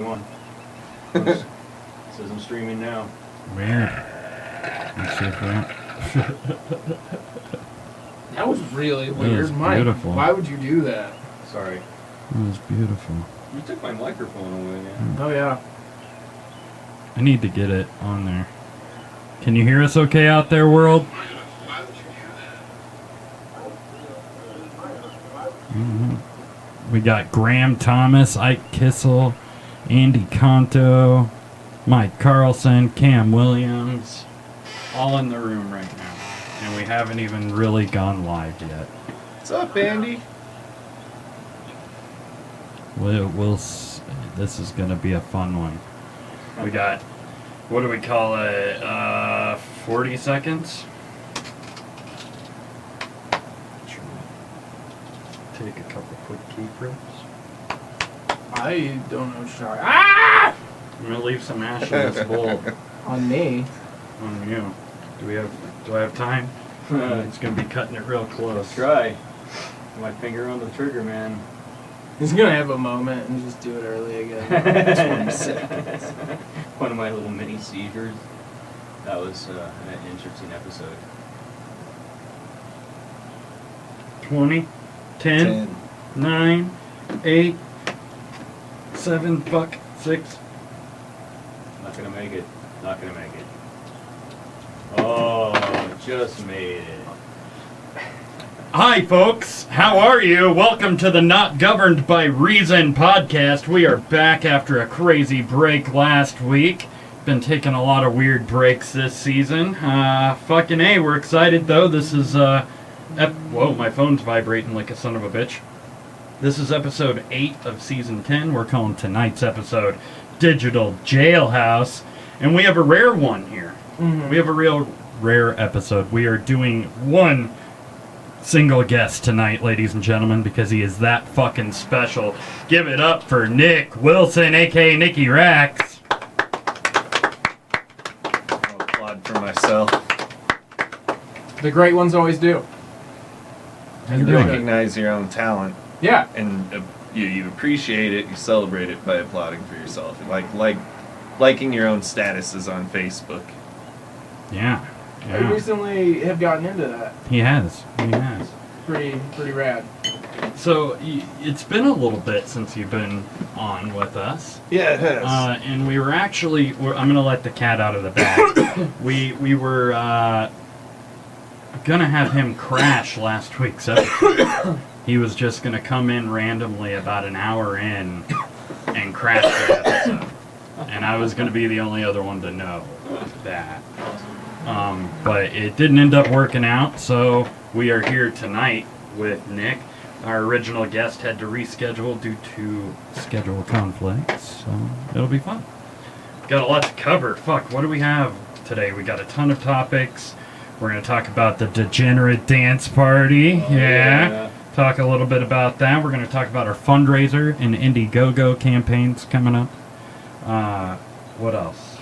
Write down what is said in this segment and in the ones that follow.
One. Says I'm streaming now. Weird. Let's see if that. That was really weird. That was beautiful. Why would you do that? Sorry. That was beautiful. You took my microphone away, man. Oh yeah. I need to get it on there. Can you hear us okay out there, world? We got Graham Thomas, Ike Kissel, Andy Conto, Mike Carlson, Cam Williams, all in the room right now. And we haven't even really gone live yet. What's up, Andy? This is going to be a fun one. We got, what do we call it, 40 seconds? Take a couple quick keyframes. I don't know. Sorry. Ah! I'm going to leave some ash in this bowl. On me. On you. Do I have time? It's going to be cutting it real close. Try. My finger on the trigger, man. He's gonna have a moment and just do it early again. 20 seconds. One of my little mini seizures. That was an interesting episode. 20, 10, 9, 8, 7, 6. Not gonna make it. Not gonna make it. Oh, just made it. Hi, folks. How are you? Welcome to the Not Governed by Reason podcast. We are back after a crazy break last week. Been taking a lot of weird breaks this season. Fucking A, we're excited though. This is, whoa, my phone's vibrating like a son of a bitch. This is episode 8 of season 10. We're calling tonight's episode Digital Jailhouse. And we have a rare one here. Mm-hmm. We have a real rare episode. We are doing one single guest tonight, ladies and gentlemen, because he is that fucking special. Give it up for Nick Wilson, aka Nicky Rax. I'll applaud for myself. The great ones always do. You recognize your own talent. Yeah. And you appreciate it, you celebrate it by applauding for yourself. Liking your own statuses on Facebook. Yeah. I recently have gotten into that. He has. Pretty rad. So, it's been a little bit since you've been on with us. Yeah, it has. And we were actually, I'm going to let the cat out of the bag. we were going to have him crash last week's episode. He was just going to come in randomly about an hour in and crash the episode. And I was going to be the only other one to know that. But it didn't end up working out, so we are here tonight with Nick. Our original guest had to reschedule due to schedule conflicts, so it'll be fun. Got a lot to cover. Fuck, what do we have today? We got a ton of topics. We're going to talk about the Degenerate Dance Party. Yeah. Talk a little bit about that. We're going to talk about our fundraiser and Indiegogo campaigns coming up. What else?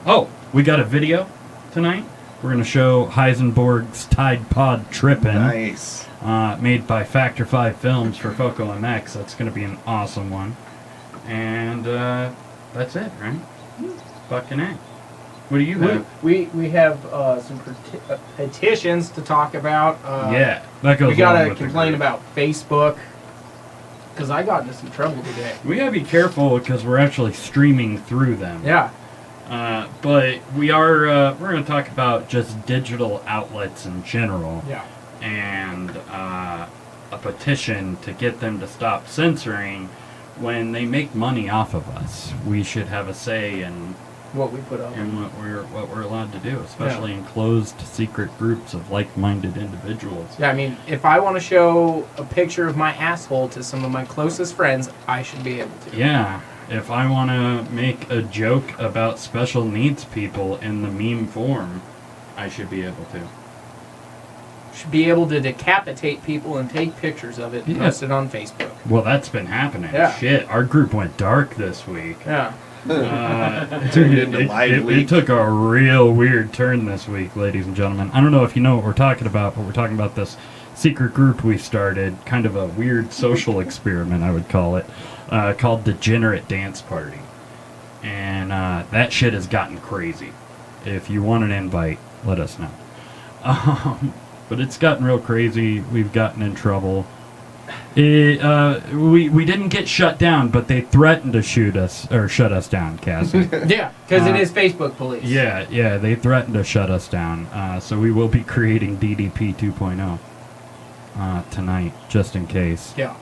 Oh, we got a video tonight. We're going to show Heisenberg's Tide Pod Trippin'. Nice. Made by Factor 5 Films for Foco MX. That's going to be an awesome one. And that's it, right? Fucking A. What do you have? We have some petitions to talk about. Yeah, that goes. We gotta complain about Facebook because I got into some trouble today. We gotta be careful because we're actually streaming through them. Yeah. But we are. We're going to talk about just digital outlets in general. Yeah. And a petition to get them to stop censoring when they make money off of us. We should have a say in what we put up and what we're allowed to do, especially in closed, secret groups of like-minded individuals. Yeah, I mean, if I want to show a picture of my asshole to some of my closest friends, I should be able to. Yeah. If I want to make a joke about special needs people in the meme form, I should be able to. Should be able to decapitate people and take pictures of it and post it on Facebook. Well, that's been happening. Yeah. Shit, our group went dark this week. Yeah. It took a real weird turn this week, ladies and gentlemen. I don't know if you know what we're talking about, but we're talking about this secret group we started, kind of a weird social experiment, I would call it, called Degenerate Dance Party. And that shit has gotten crazy. If you want an invite, let us know. But it's gotten real crazy. We've gotten in trouble. We didn't get shut down, but they threatened to shoot us or shut us down, Cassie. Yeah, because it is Facebook police. Yeah, they threatened to shut us down. So we will be creating DDP 2.0 tonight, just in case. Yeah.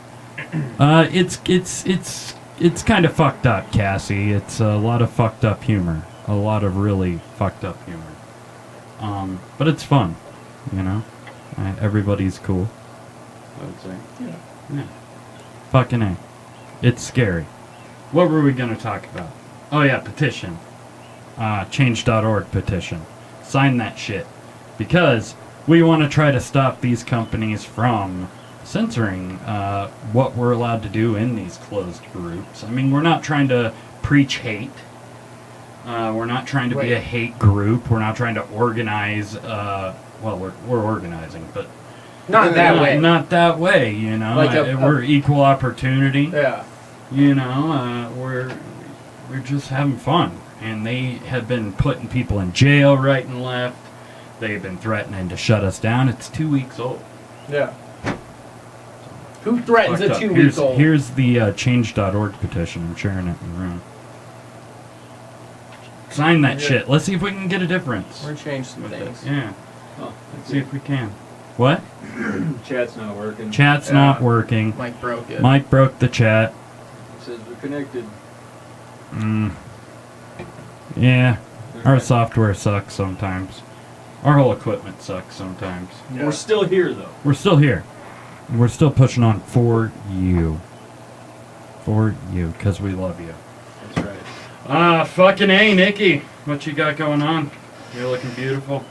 It's kind of fucked up, Cassie. It's a lot of fucked up humor. A lot of really fucked up humor. But it's fun, you know? Everybody's cool, I would say. Yeah. Fucking A. It's scary. What were we going to talk about? Oh, yeah, petition. Change.org petition. Sign that shit. Because we want to try to stop these companies from censoring what we're allowed to do in these closed groups. I mean, we're not trying to preach hate. We're not trying to be a hate group. We're not trying to organize. Well, we're organizing, but not that way. Not that way. You know, Like we're equal opportunity. Yeah. You know, we're just having fun, and they have been putting people in jail right and left. They've been threatening to shut us down. It's 2 weeks old. Yeah. Who threatens a 2 week old? Here's the change.org petition. I'm sharing it in the room. Sign that shit. Let's see if we can get a difference. We're gonna change some things. Yeah. Oh, Let's see if we can. What? Chat's not working. Chat's not working. Mike broke it. Mike broke the chat. It says we're connected. Yeah. Our software sucks sometimes. Our whole equipment sucks sometimes. Yeah. We're still here, though. We're still here. We're still pushing on for you. For you, because we love you. That's right. Fucking A, Nikki. What you got going on? You're looking beautiful.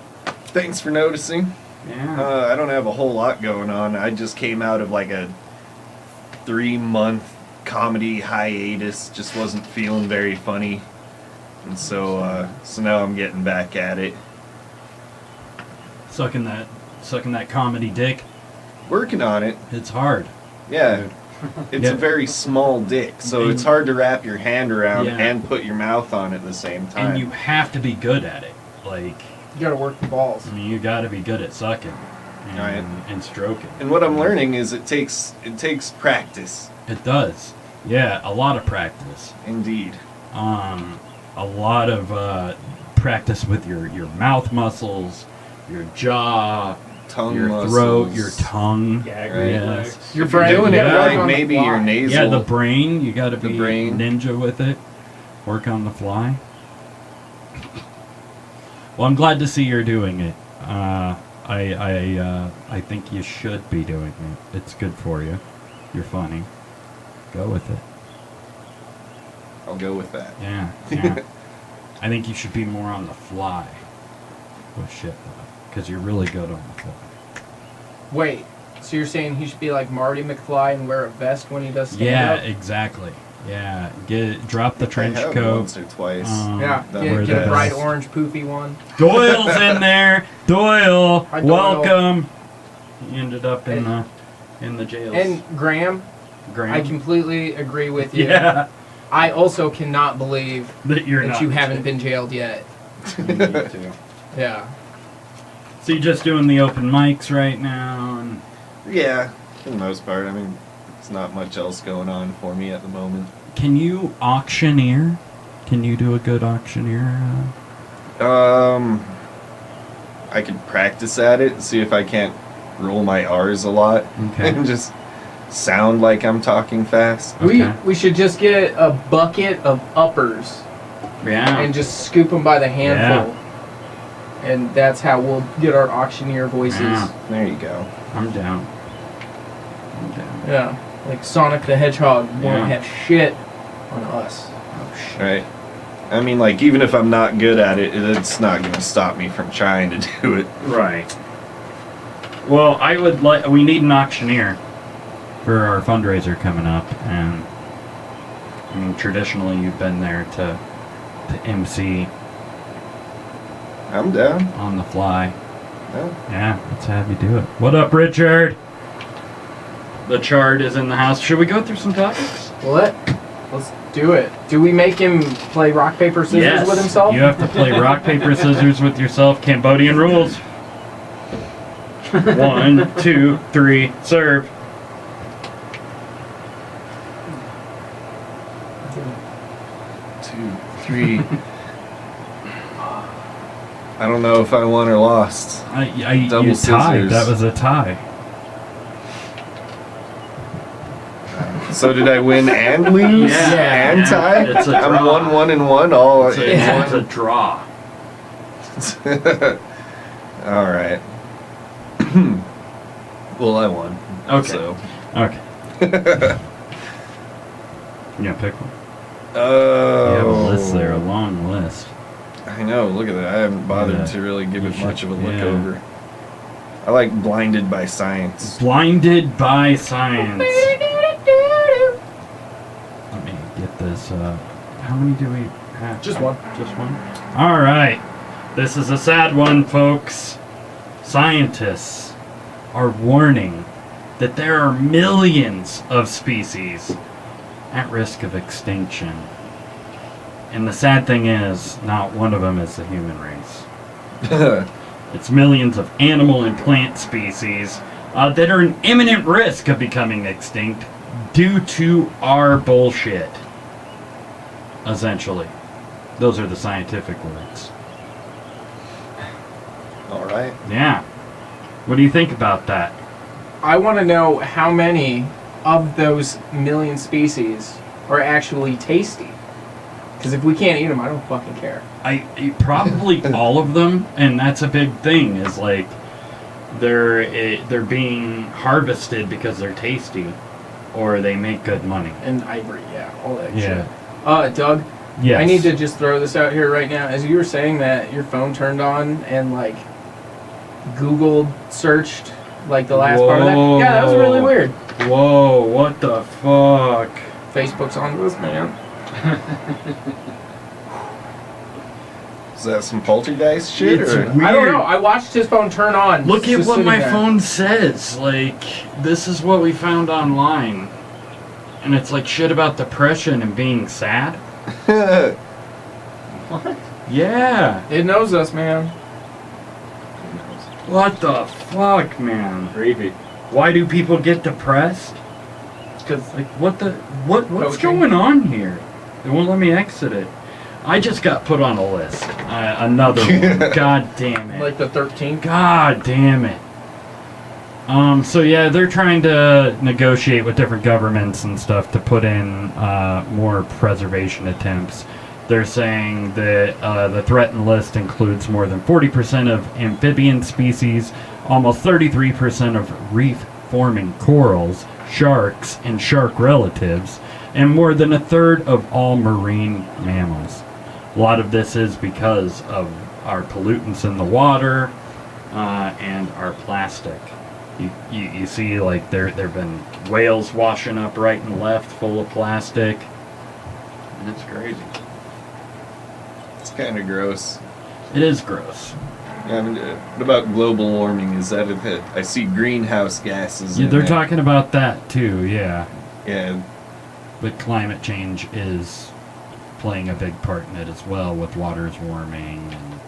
Thanks for noticing. Yeah. I don't have a whole lot going on. I just came out of like a 3-month comedy hiatus. Just wasn't feeling very funny. And so now I'm getting back at it. Sucking that comedy dick. Working on it. It's hard. Yeah. It's Yeah. a very small dick, so And- it's hard to wrap your hand around Yeah. and put your mouth on at the same time. And you have to be good at it. Like, You gotta work the balls. I mean, you got to be good at sucking and, Right. and stroking. And what I'm learning is it takes practice. It does. Yeah, a lot of practice. Indeed. A lot of practice with your mouth muscles, your jaw, Tongue your muscles. throat, your tongue. Gag Right. reflex. Yes. Your If you're brain, doing it yeah, work right, on the maybe fly. your nasal. Yeah, the brain. You got to The be brain. ninja with it. Work on the fly. Well, I'm glad to see you're doing it. I think you should be doing it. It's good for you. You're funny. Go with it. I'll go with that. Yeah. I think you should be more on the fly with shit, because you're really good on the fly. Wait, so you're saying he should be like Marty McFly and wear a vest when he does stand Yeah, up? exactly. Yeah, drop the trench I have coat. once or twice. Yeah, Wear get a the- bright orange poofy one. Doyle's in there. Doyle, Hi, Doyle. welcome. He ended up in the jails. And Graham, Graham. I completely agree with you. Yeah, I also cannot believe that you're that not. you haven't been jailed yet. Me too. Yeah. So you're just doing the open mics right now, and Yeah, for the most part. I mean, it's not much else going on for me at the moment. can you auctioneer? Can you do a good auctioneer? I could practice at it, see if I can't roll my R's a lot Okay. and just sound like I'm talking fast. Okay. We should just get a bucket of uppers Yeah. and just scoop them by the handful. And that's how we'll get our auctioneer voices. Yeah. There you go. I'm down. I'm down. Yeah. Like Sonic the Hedgehog Yeah. won't have shit on us. Oh shit. Right? I mean, like, even if I'm not good at it, it's not going to stop me from trying to do it. Right. Well, I would like. We need an auctioneer for our fundraiser coming up, and I mean, traditionally you've been there to MC I'm down. on the fly. No? Yeah, let's have you do it. What up, Richard? The chart is in the house. Should we go through some topics? Let's do it. Do we make him play rock, paper, scissors with himself? You have to play rock, paper, scissors with yourself. Cambodian rules. 1, 2, 3, serve. 2, 3. I don't know if I won or lost. You Double tied. scissors. That was a tie. So did I win and lose Yeah. and tie? It's a I'm draw. 1, 1, and 1 all It's in a, it's a one. draw. All right. Well, I won. Okay. So. Okay. Yeah, pick one. Oh. You have a list there, a long list. I know. Look at that. I haven't bothered Yeah. to really give You it much should- of a look yeah. over. I like Blinded by Science. Blinded by science. Let me get this. How many do we have? Just one. Just one? All right. This is a sad one, folks. Scientists are warning that there are millions of species at risk of extinction. And the sad thing is, not one of them is the human race. It's millions of animal and plant species that are in imminent risk of becoming extinct due to our bullshit. Essentially. Those are the scientific words. All right. Yeah. What do you think about that? I want to know how many of those million species are actually tasty. Because if we can't eat them, I don't fucking care. Probably all of them, and that's a big thing. Is like they're being harvested because they're tasty, or they make good money. And ivory, yeah, all that Yeah. shit. Doug, Yes. I need to just throw this out here right now. As you were saying that your phone turned on and like Googled searched like the last part of that. Yeah, that was really Whoa. weird. Whoa! What the fuck? Facebook's on this, man. Is that some poltergeist shit? It's Or? weird. I don't know. I watched his phone turn on. Look at just what sitting my there. phone says. Like, this is what we found online. And it's like shit about depression and being sad. What? Yeah. It knows us, man. What the fuck, man? Creepy. Why do people get depressed? Because Like, what's Coaching. going on here? They won't let me exit it. I just got put on a list. Another one. God damn it. like the 13th. God damn it. So yeah, they're trying to negotiate with different governments and stuff to put in more preservation attempts. They're saying that the threatened list includes more than 40% of amphibian species, almost 33% of reef-forming corals, sharks, and shark relatives, and more than a third of all marine mammals. A lot of this is because of our pollutants in the water and our plastic. You see, like, there have been whales washing up right and left full of plastic. And it's crazy. It's kind of gross. It is gross. Yeah, I mean, what about global warming? Is that if it? I see greenhouse gases. Yeah, in they're it. talking about that too, yeah. Yeah, But climate change is playing a big part in it as well, with waters warming and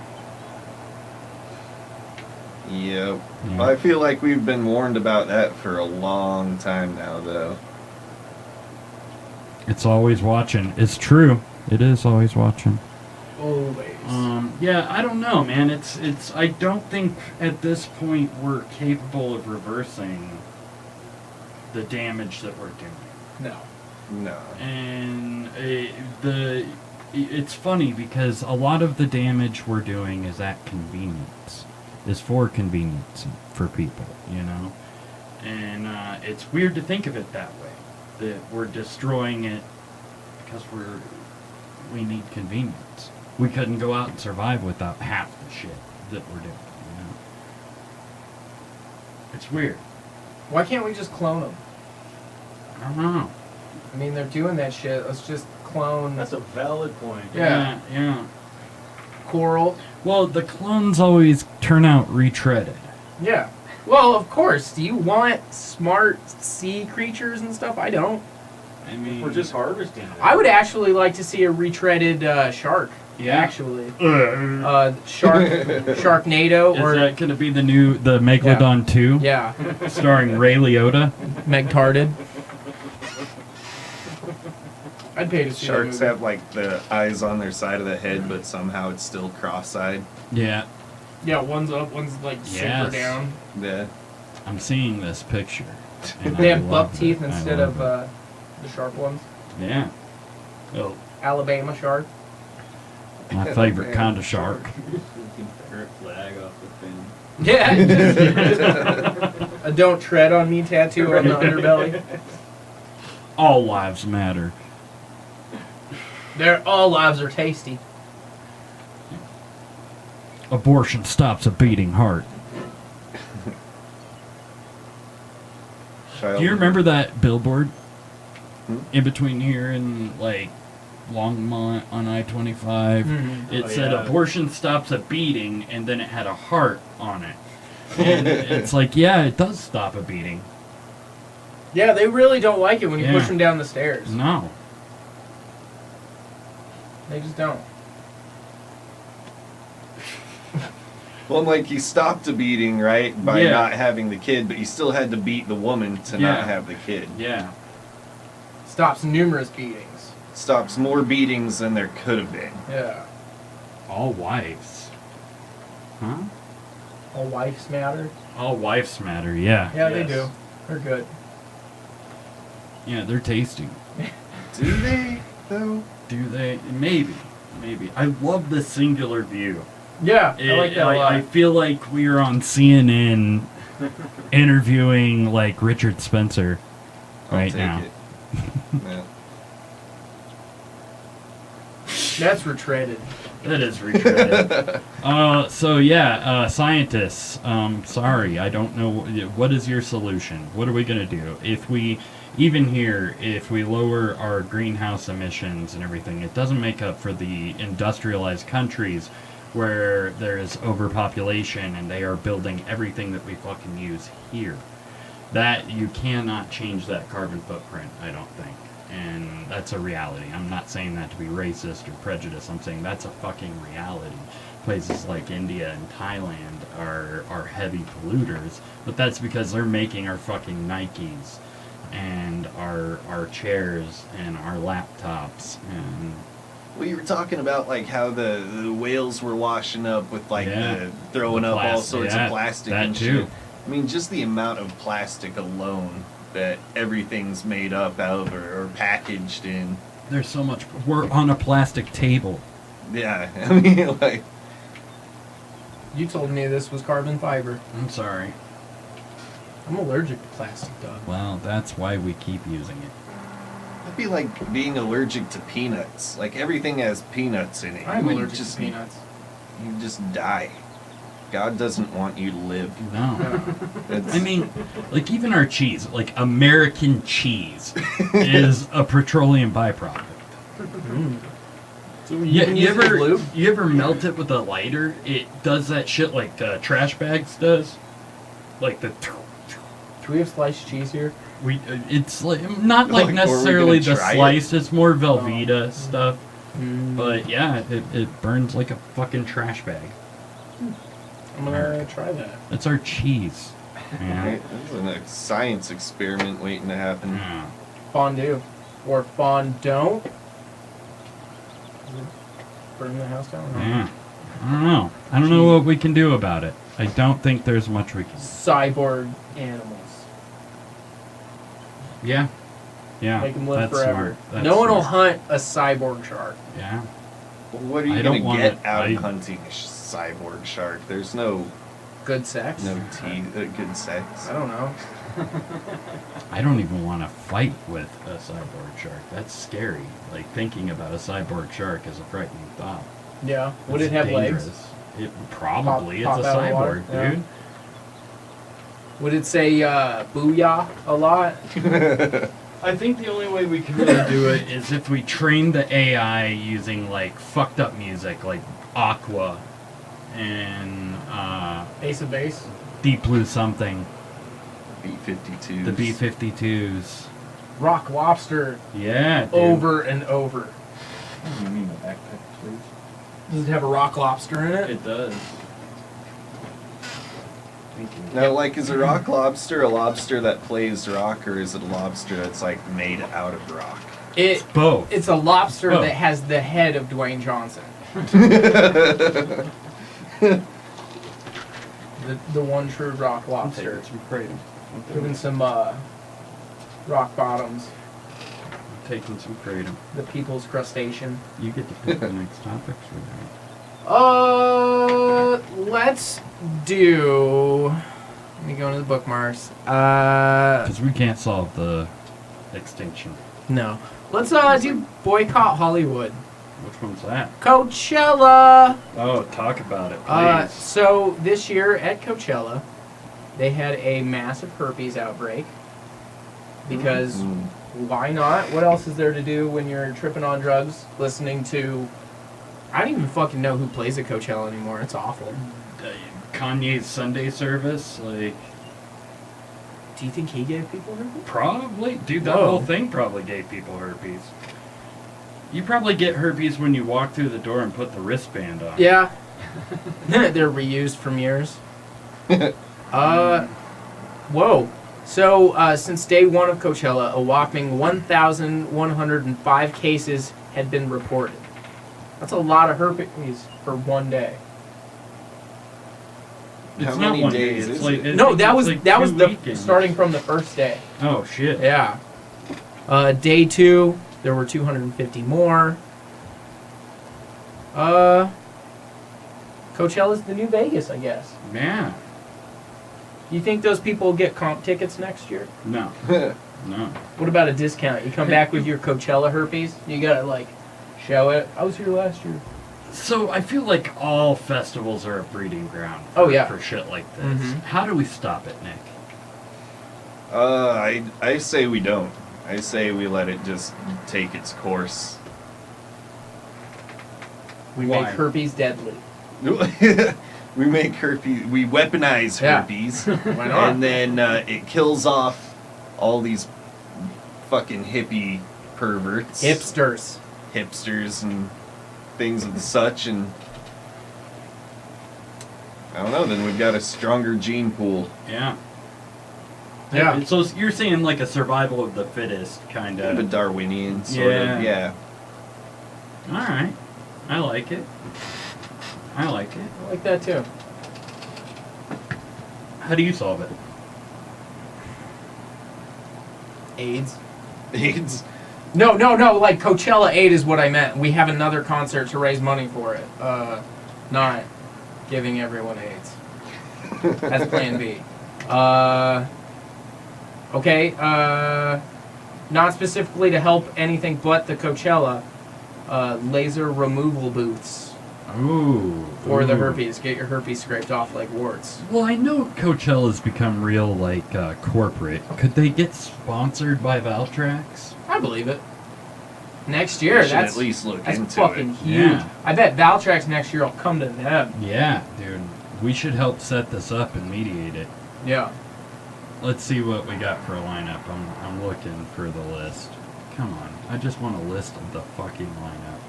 yep. Yeah. I feel like we've been warned about that for a long time now, though. it's always watching. It's true. It is always watching. Always. Yeah, I don't know, man. It's. I don't think at this point we're capable of reversing the damage that we're doing. No. No. And it's funny because a lot of the damage we're doing is at convenience, is for convenience for people, you know. And it's weird to think of it that way, that we're destroying it because we need convenience. We couldn't go out and survive without half the shit that we're doing, you know. It's weird. Why can't we just clone them? I don't know. I mean, they're doing that shit. Let's just clone. That's a valid point. Yeah. Yeah. coral. Well, the clones always turn out retreaded. Yeah. Well, of course. Do you want smart sea creatures and stuff? I don't. I mean, We're just harvesting it. I would actually like to see a retreaded shark. Yeah. Actually. Sharknado Is or that going to be the Megalodon 2? yeah, Starring Ray Liotta? Megtarded. I'd pay to see Sharks that movie. have like the eyes on their side of the head, but somehow it's still cross-eyed. Yeah. Yeah, one's up, one's like Yes. super down. Yeah. I'm seeing this picture. and They I have buck love teeth it. I instead love of the sharp ones. it. Yeah. Oh, Alabama shark. my favorite kind of shark. Confederate flag off the fin. Yeah. A "Don't Tread on Me" tattoo on the underbelly. All lives matter. All lives are tasty. Abortion stops a beating heart. Do you remember that billboard in between here and like Longmont on I-25? Mhm. It Oh, said yeah. abortion stops a beating, and then it had a heart on it. And it's like, yeah, it does stop a beating. Yeah, they really don't like it when you Yeah. push them down the stairs. No. They just don't. Well, like you stopped a beating, right, by Yeah. not having the kid, but you still had to beat the woman to Yeah. not have the kid. Yeah. Stops numerous beatings. Stops more beatings than there could have been. Yeah. All wives. Huh? All wives matter. All wives matter, yeah. Yeah, they Yes. do. They're good. Yeah, they're tasty. Do they, though? Do they? Maybe. Maybe. I love the singular view. Yeah, I like that a lot. I feel like we are on CNN interviewing like Richard Spencer I'll right take now. it. Yeah. That's retreaded. That is retreaded. So yeah, scientists. Sorry, I don't know. What is your solution? What are we gonna do if we, even here, if we lower our greenhouse emissions and everything, it doesn't make up for the industrialized countries where there is overpopulation and they are building everything that we fucking use here. That you cannot change that carbon footprint, I don't think. And that's a reality. I'm not saying that to be racist or prejudiced. I'm saying that's a fucking reality. Places like India and Thailand are heavy polluters, but that's because they're making our fucking Nikes and our chairs and our laptops and Well, you were talking about like how the whales were washing up with like Yeah. throwing The up all plastic, sorts yeah, of plastic that and too. shit. I mean, just the amount of plastic alone that everything's made up out of or packaged in. there's so much. We're on a plastic table. Yeah, I mean, like, You told me this was carbon fiber. I'm sorry. I'm allergic to plastic, dog. Well, that's why we keep using it. it'd be like being allergic to peanuts. Like everything has peanuts in it. I'm You would allergic just, to peanuts. You just die. God doesn't want you to live. No. That's, I mean, like even our cheese, like American cheese, is a petroleum byproduct. So Yeah, can you use it as ever lube? you ever melt it with a lighter? It does that shit like trash bags does, like the. Do we have sliced cheese here? It's like not like Like, were we necessarily gonna the try it? sliced. It's more Velveeta stuff, Mm. but yeah, it burns like a fucking trash bag. I'm gonna try that. That's our cheese. Yeah. Right? That's a science experiment waiting to happen. Yeah. Fondue. Or fondant. Burn the house down? Yeah. I don't know. I don't know what we can do about it. I don't think there's much we can. Cyborg animals. Yeah. Yeah. Make them live that's forever. smart. That's No one will smart. hunt a cyborg shark. Yeah. Well, what are you I going don't to want get it. out of hunting a cyborg shark? There's no Good sex? good sex. I don't know. I don't even want to fight with a cyborg shark. That's scary. Like thinking about a cyborg shark is a frightening thought. Yeah. Would It's it have legs? dangerous. It probably. Pop it's a out of the water? cyborg, Yeah. dude. Would it say booyah a lot? I think the only way we can really do it is if we train the AI using like fucked up music, like Aqua and Ace of Base. Deep Blue something. B-52s. The B-52s. Rock Lobster. Yeah, dude. Over and over. What do you mean a backpack, please? Does it have a rock lobster in it? It does. Thank you. Now, like, is a rock lobster a lobster that plays rock, or is it a lobster that's, like, made out of rock? Both. It's a lobster Both. that has the head of Dwayne Johnson. The one true rock I'm taking lobster. some kratom. Doing some rock bottoms. I'm taking some kratom. The people's crustacean. You get to pick the next topics for that. Let's do. Let me go into the bookmarks. Because we can't solve the extinction. No. Let's do Boycott Hollywood. Which one's that? Coachella. Oh, talk about it, please. So this year at Coachella, they had a massive herpes outbreak. Because why not? What else is there to do when you're tripping on drugs, listening to? I don't even fucking know who plays at Coachella anymore. It's awful. Kanye's Sunday service, like, Do you think he gave people herpes? probably. Dude, that Whoa. whole thing probably gave people herpes. You probably get herpes when you walk through the door and put the wristband on. Yeah. They're reused from years. Whoa. So, since day one of Coachella, a whopping 1,105 cases had been reported. That's a lot of herpes for one day. It's How not many one days day. It's is like, it? I No, think that it's was like that 2 was the weekends. starting from the first day. Oh shit. Yeah. Day 2, there were 250 more. Coachella's the new Vegas, I guess. Yeah. You think those people will get comp tickets next year? No. No. What about a discount? You come back with your Coachella herpes, you gotta like show it. I was here last year. So I feel like all festivals are a breeding ground for, Oh, yeah. for shit like this. Mhm. How do we stop it, Nick? I say we don't. I say we let it just take its course. We Why? make herpes deadly. We make herpes. We weaponize Yeah. herpes, Why not? and then it kills off all these fucking hippie perverts, Hipsters. hipsters, and things of the such. And I don't know. Then we've got a stronger gene pool. Yeah. Yeah. So you're saying like a survival of the fittest kind Kind of a of. Darwinian sort of. Yeah. All right. I like it. I like it. I like that too. How do you solve it? AIDS. AIDS. No. Like Coachella 8 is what I meant. We have another concert to raise money for it. Not giving everyone AIDS. That's Plan B. Okay. Not specifically to help anything but the Coachella. Laser removal booths Ooh. for the ooh. herpes. Get your herpes scraped off like warts. Well, I know Coachella's become real, like, corporate. Could they get sponsored by Valtrax? I believe it. Next year, We should that's at least look that's into fucking it. huge. Yeah. I bet Valtrax next year will come to them. Yeah, dude. We should help set this up and mediate it. Yeah. Let's see what we got for a lineup. I'm looking for the list. Come on. I just want a list of the fucking lineup.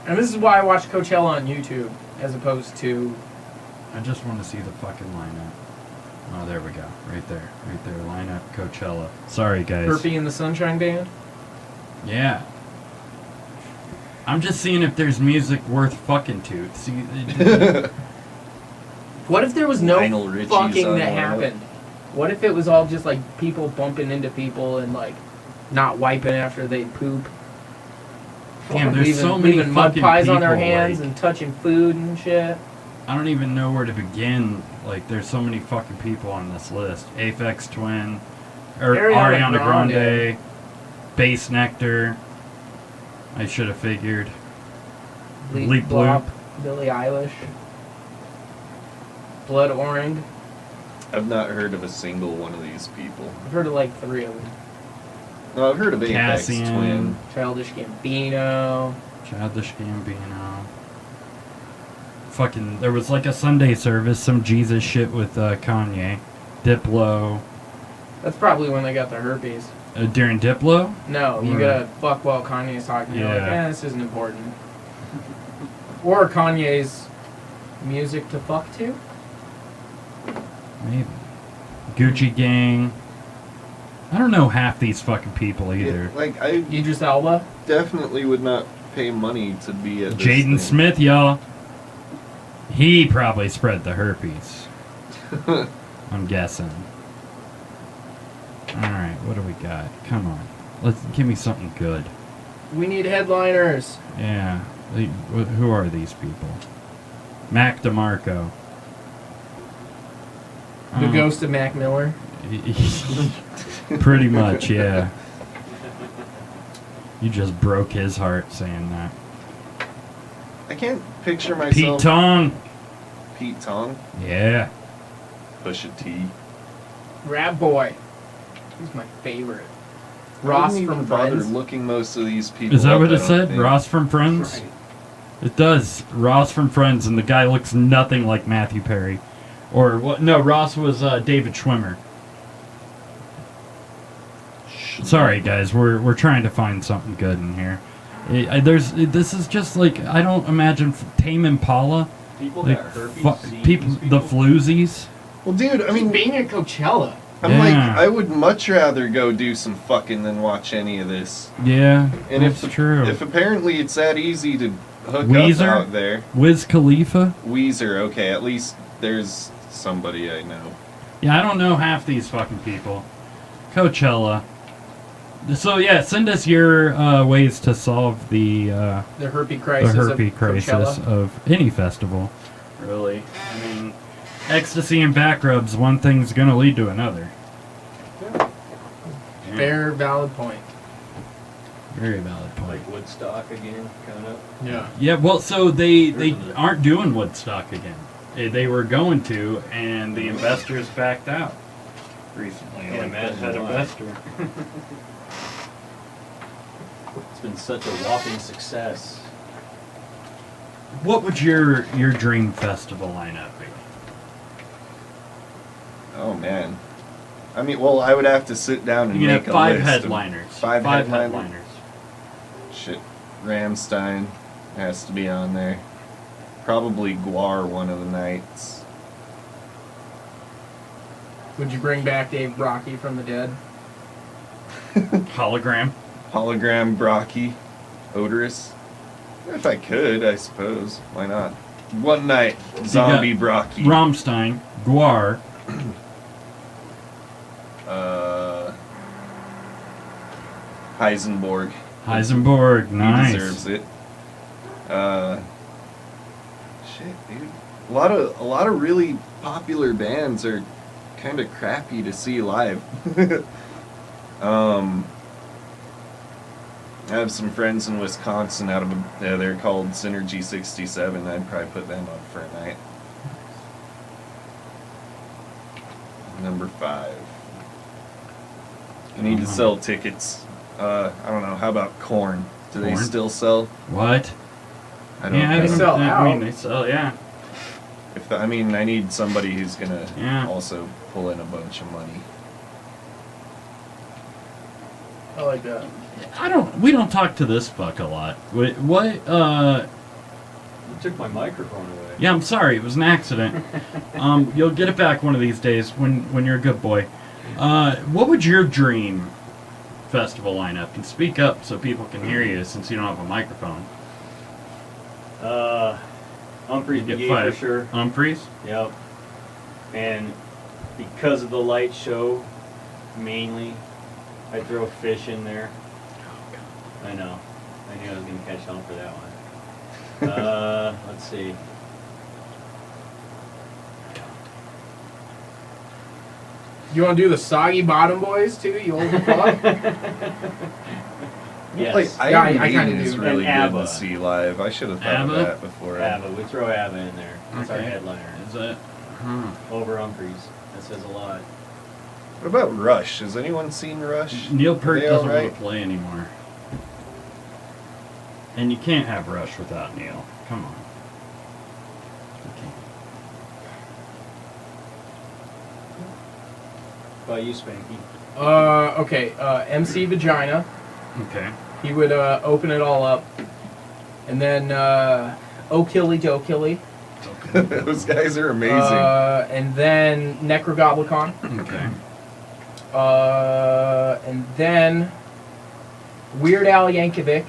And this is why I watch Coachella on YouTube as opposed to. I just want to see the fucking lineup. Oh, there we go. Right there. Right there. Lineup Coachella. Sorry, guys. Herpy and the Sunshine Band. Yeah. I'm just seeing if there's music worth fucking to. See, What if there was no Lionel Richie's fucking on that one of it. happened? What if it was all just like people bumping into people and like not wiping after they poop? Damn, there's leaving, so many leaving mud fucking pies on their people, hands like- and touching food and shit. I don't even know where to begin. Like, there's so many fucking people on this list. Aphex Twin, or Ariana Ariana Grande, Grande. Bass Nectar. I should have figured. Leap Leap Blop, Bloop. Billie Eilish, Blood Orange. I've not heard of a single one of these people. I've heard of like 3 of them. No, I've heard of Apex Cassian. Twin. Childish Gambino. Childish Gambino. Fucking, there was like a Sunday service, some Jesus shit with Kanye. Diplo. That's probably when they got the herpes. During Diplo? No, you Or- gotta fuck while Kanye's talking. You're like, Yeah. this isn't important. Or Kanye's music to fuck to. Maybe. Gucci Gang. I don't know half these fucking people either. Yeah, like, I Idris Elba. definitely would not pay money to be at this Jaden thing. Smith, y'all. He probably spread the herpes. I'm guessing. Alright, what do we got? Come on. Let's give me something good. We need headliners. Yeah. Who are these people? Mac DeMarco. The Oh. ghost of Mac Miller. Pretty much, yeah. You just broke his heart saying that. I can't picture Pete myself. Tong. Pete Tong. Yeah. Pusha T. Rap Boy. He's my favorite. I Ross wouldn't even from bother Friends. looking most of these people. Is that up, what I it don't said? think. Ross from Friends? Right. It does. Ross from Friends, and the guy looks nothing like Matthew Perry. Or what? No, Ross was David Schwimmer. Sorry, guys. We're trying to find something good in here. This is just like, I don't imagine Tame Impala. People Like got herpes. seeing people, these the floozies. Well, dude, I mean, being at Coachella. I'm like, Yeah. I would much rather go do some fucking than watch any of this. Yeah, And that's if true. If apparently it's that easy to hook Weezer? up out there, Wiz Khalifa. Weezer, okay, at least there's somebody I know. Yeah, I don't know half these fucking people. Coachella. So yeah, send us your ways to solve the The herpes crisis. herpes of crisis Coachella. of any festival. Really, I mean, ecstasy and back rubs. One thing's gonna lead to another. Fair, valid point. Very valid point. Like Woodstock again, coming up. Yeah. Yeah, well, so they There's a- aren't doing Woodstock again. They were going to, and the investors backed out recently. Can't Like, imagine that why. investor. It's been such a whopping success. What would your dream festival lineup be? Oh man. I mean, well, I would have to sit down and You can make have five a list of headliners. Five headliners. Shit, Rammstein has to be on there. Probably Guar one of the nights. Would you bring back Dave Rocky from the dead? Hologram. Hologram Brocky, Odorous. If I could, I suppose. Why not? One night, Zombie Brocky. Rammstein. Guar. Heisenberg. Heisenberg. Nice. He deserves it. Shit, dude. A lot of really popular bands are kind of crappy to see live. I have some friends in Wisconsin out of they're called Synergy 67. I'd probably put them up for a night. Number 5. I need to sell tickets. I don't know. How about Korn? Do they Korn? still sell? What? I don't Yeah, know. They sell I mean, out. they sell. Yeah. I mean, I need somebody who's gonna Yeah. also pull in a bunch of money. I like that. We don't talk to this fuck a lot. What? You took my microphone away. Yeah, I'm sorry. It was an accident. You'll get it back one of these days when you're a good boy. What would your dream festival lineup? And speak up so people can hear you, since you don't have a microphone. Humphreys You get Brigade 5. for sure. Humphreys. Yep. And because of the light show, mainly, I throw Fish in there. I know. I knew I was gonna catch on for that one. Let's see. You want to do the Soggy Bottom Boys too? You old fuck. Yes. Like, Yeah, Iron I kinda Maiden is do. really And good ABBA. to see live. I should have thought of ABBA? that before. ABBA. We throw ABBA in there. That's our Okay. headliner. Is that? Huh. Over Humphreys. That says a lot. What about Rush? Has anyone seen Rush? Neil Are Peart they doesn't alright? want to play anymore. And you can't have Rush without Neil. Come on. You can't. How about you, Spanky? Okay, MC Vagina. Okay. He would open it all up. And then O'Killy Dokilly. Those guys are amazing. And then Necrogoblicon. Okay. And then Weird Al Yankovic.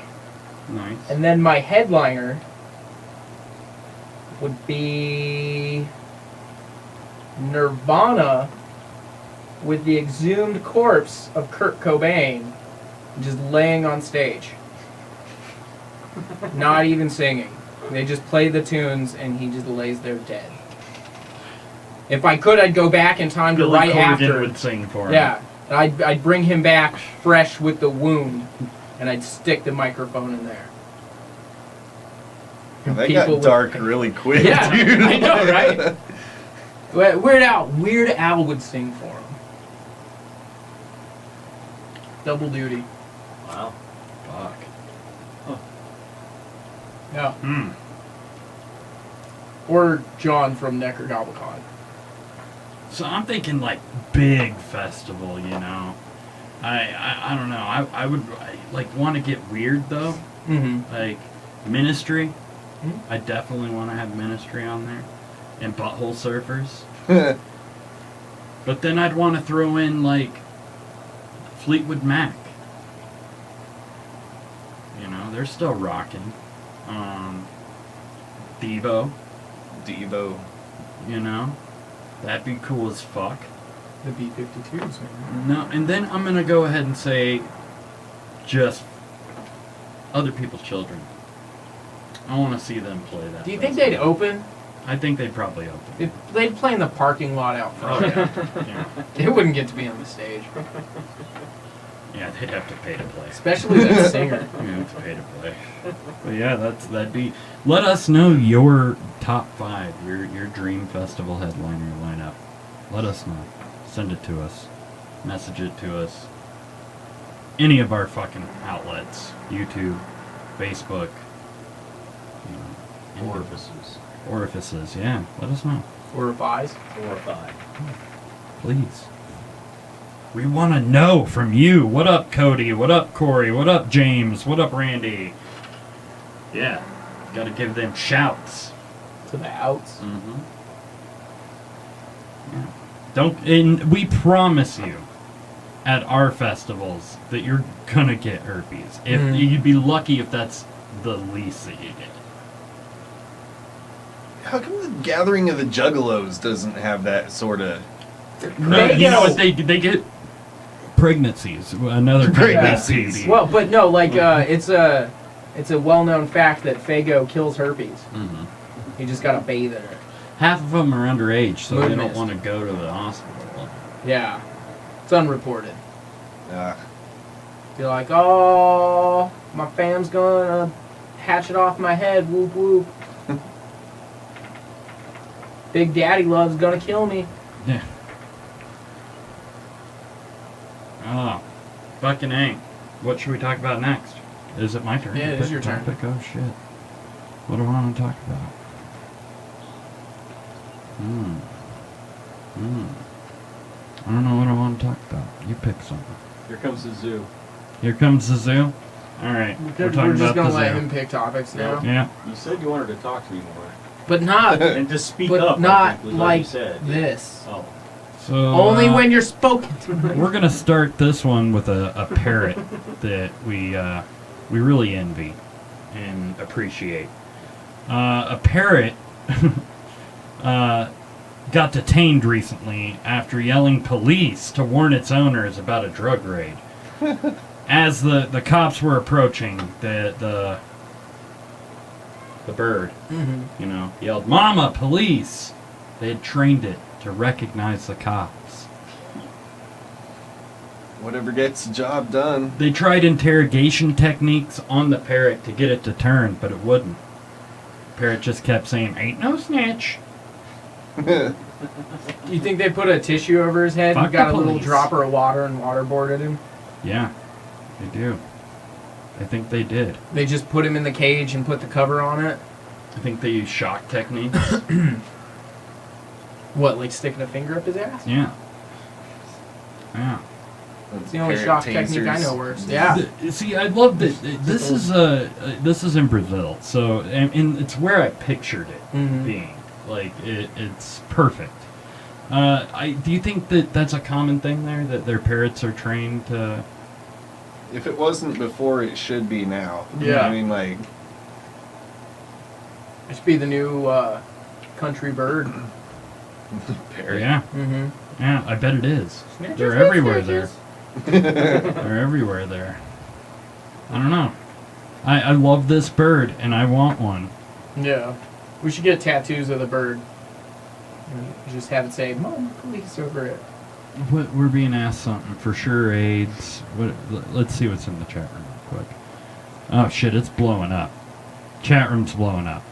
Nice. And then my headliner would be Nirvana with the exhumed corpse of Kurt Cobain just laying on stage. Not even singing. They just play the tunes and he just lays there dead. If I could, I'd go back in time to Billy right Corgan after. would sing for him. Yeah. And I'd bring him back fresh with the wound and I'd stick the microphone in there. That people got would- dark really quick, Yeah, dude. I know, right? Weird Al would sing for him. Double duty. Wow. Fuck. Yeah. Hmm. Or John from Necrogoblicon. So I'm thinking like big festival, you know. I don't know. I would like want to get weird though. Mm-hmm. Like Ministry. Mhm. I definitely want to have Ministry on there. And Butthole Surfers. But then I'd want to throw in like Fleetwood Mac. You know, they're still rocking. Devo, Devo. you know. That'd be cool as fuck. The B-52s, man. No, and then I'm gonna go ahead and say just other people's children. I want to see them play that. Do you think they'd festival. open? I think they'd probably open. They'd play in the parking lot out Oh, front. yeah. Yeah. They wouldn't get to be on the stage. Yeah, they'd have to pay to play. Especially that singer. You have to pay to play. But yeah, that'd be. Let us know your top 5, your dream festival headliner lineup. Let us know. Send it to us. Message it to us. Any of our fucking outlets. YouTube, Facebook. You know, any- Orifices. Orifices, yeah. Let us know. Or buys. 4 or 5. Please. We want to know from you. What up, Cody? What up, Corey? What up, James? What up, Randy? Yeah. Got to give them shouts. To the outs. Mm-hmm. Yeah. Don't. And we promise you, at our festivals, that you're gonna get herpes. If Mhm. you'd be lucky if that's the least that you get. How come the Gathering of the Juggalos doesn't have that sort of... No, They you know get- what they get? Pregnancies. Another kind of Pregnancies. STD. Well, but no, like it's a well-known fact that Faygo kills herpes. Mhm. You just gotta bathe in it. Half of them are underage, so they Moon don't mist. want to go to the hospital. Yeah, it's unreported. Ah, You're like, oh, my fam's gonna hatch it off my head. Whoop whoop. Big Daddy Love's gonna kill me. Yeah. Oh, fucking A. What should we talk about next? Is it my turn? Yeah, to it is pick your a turn. topic? Oh shit. What do I want to talk about? I don't know what I want to talk about. You pick something. Here comes the zoo. Here comes the zoo. All right, we're talking We're just about gonna the let zoo. him pick topics now. Yeah. You said you wanted to talk to me more. But not, And to speak but up, I not think, was what you like said. this. Oh. So Only when you're spoken to. we're gonna start this one with a parrot that we really envy and appreciate. A parrot got detained recently after yelling police to warn its owners about a drug raid. As the cops were approaching, the bird, Mm-hmm. you know, yelled, "Mama, police!" They had trained it to recognize the cops. whatever gets the job done. They tried interrogation techniques on the parrot to get it to turn, but it wouldn't. Parrot just kept saying, "Ain't no snitch." You think they put a tissue over his head Fuck and got the a little police. dropper of water and waterboarded him? Yeah, they do. I think they did. They just put him in the cage and put the cover on it? I think they use shock techniques. What, like sticking a finger up his ass? Yeah. Yeah. It's the only shock technique I know works. Yeah. See, I love that. This is in Brazil, so and it's where I pictured it being. Like it's perfect. Do you think that that's a common thing there, that their parrots are trained to? If it wasn't before, it should be now. Yeah. I mean, like, It should be the new country bird. parrot. Yeah. Mm-hmm. Yeah, I bet it is. They're everywhere there. They're everywhere there. I don't know. I love this bird, and I want one. Yeah. We should get tattoos of the bird. And just have it say, Mom, police over it. What, we're being asked something for sure. AIDS. Let's see what's in the chat room real quick. Oh shit! It's blowing up. Chat room's blowing up.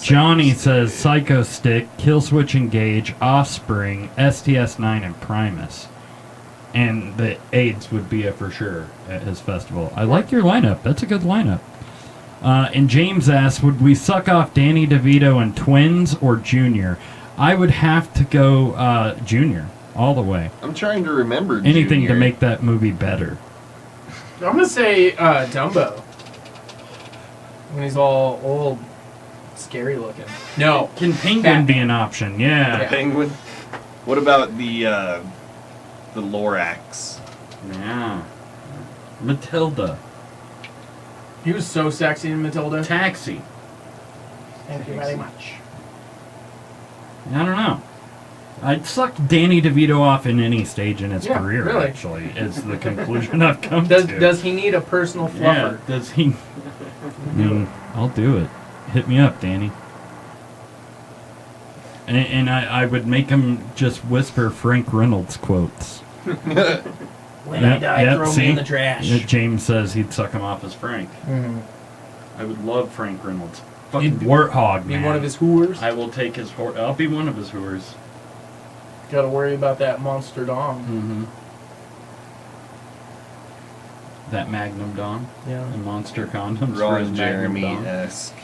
Johnny says Psycho Stick, Killswitch Engage, Offspring, STS9, and Primus. And the AIDS would be a for sure at his festival. I like your lineup. That's a good lineup. And James asks, would we suck off Danny DeVito and Twins or Junior? I would have to go Junior all the way. I'm trying to remember Anything Junior. to make that movie better. I'm going to say Dumbo. When he's all old, scary looking. No. Can Penguin Batman. be an option? Yeah. Penguin. What about the Lorax? Yeah. Matilda. He was so sexy in Matilda. Taxi. Thank you very much. I don't know. I'd suck Danny DeVito off in any stage in his Yeah, career, really. actually, is the conclusion I've come Does to. does he need a personal Yeah, fluffer? does he? I mean, I'll do it. Hit me up, Danny. And I would make him just whisper Frank Reynolds quotes. When Yep, I die, yep, throw see? me in the trash. Yeah, James says he'd suck him off as Frank. Mhm. I would love Frank Reynolds. Fucking You'd be- warthog, Be man. one of his whores. I will take his I'll be one of his whores. Gotta worry about that monster dong. Mm-hmm. That Magnum Dong. Yeah. And monster condoms for Ron his Magnum Dong. Jeremy-esque.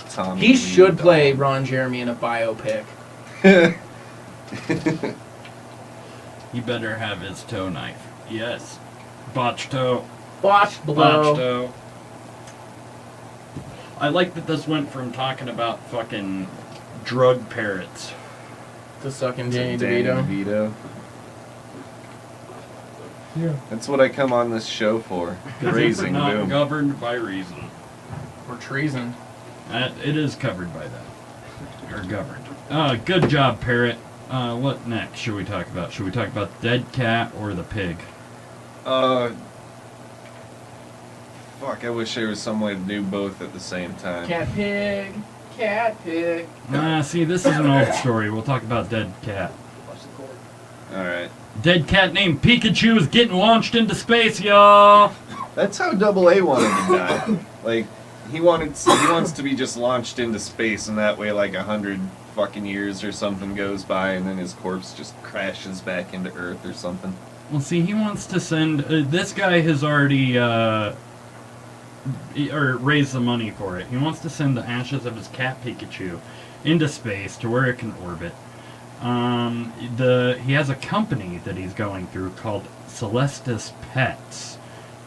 Tommy He Lee should dog. play Ron Jeremy in a biopic. He better have his toe knife. Yes. Botch toe. Botch Botch blow. toe. I like that this went from talking about fucking drug parrots. To sucking Danny Danny DeVito. DeVito. Yeah. That's what I come on this show for. Raising Not boom. governed by reason. Or treason. It is covered by that. Or governed. Good job, Parrot. What next should we talk about? Should we talk about the dead cat or the pig? Fuck, I wish there was some way to do both at the same time. Cat pig. Cat pig. See, this is an old story. We'll talk about dead cat. Alright. Dead cat named Pikachu is getting launched into space, y'all. That's how Double A wanted to die. Like, he wants to be just launched into space, and that way, like 100 fucking years or something goes by, and then his corpse just crashes back into Earth or something. Well, see, he wants to send. This guy has already raised the money for it. He wants to send the ashes of his cat Pikachu into space to where it can orbit. He has a company that he's going through called Celestis Pets,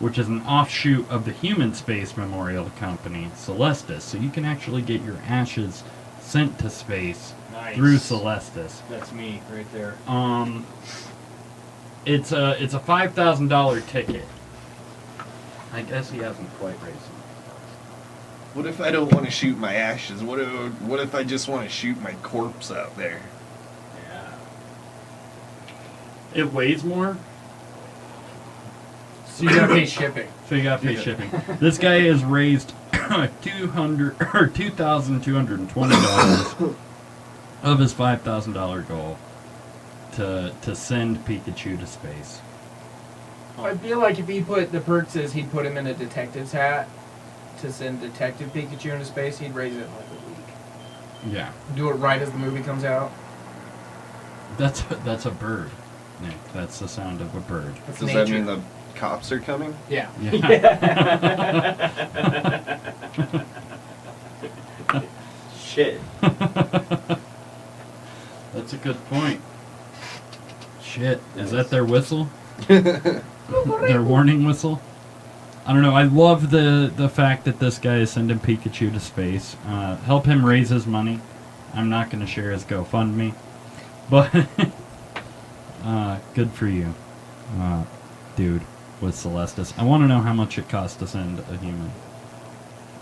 which is an offshoot of the Human Space Memorial company, Celestis. So you can actually get your ashes sent to space Nice. through Celestis. That's me right there. It's a $5,000 ticket. I guess he hasn't quite raised it. What if I don't want to shoot my ashes? What if I just want to shoot my corpse out there? Yeah. It weighs more, So you gotta pay shipping. so you gotta pay shipping. This guy has raised $2,220 of his $5,000 goal to send Pikachu to space. I feel like if he put the perk says he'd put him in a detective's hat to send Detective Pikachu into space, he'd raise it in like a week. Yeah. Do it right as the movie comes out. That's a bird, Nick. That's the sound of a bird. That's Does nature. that mean the cops are coming? Yeah. Shit. That's a good point. Shit. Is that their whistle? Their warning whistle? I don't know. I love the fact that this guy is sending Pikachu to space. Help him raise his money. I'm not going to share his GoFundMe. But, good for you, dude, with Celestis. I want to know how much it costs to send a human.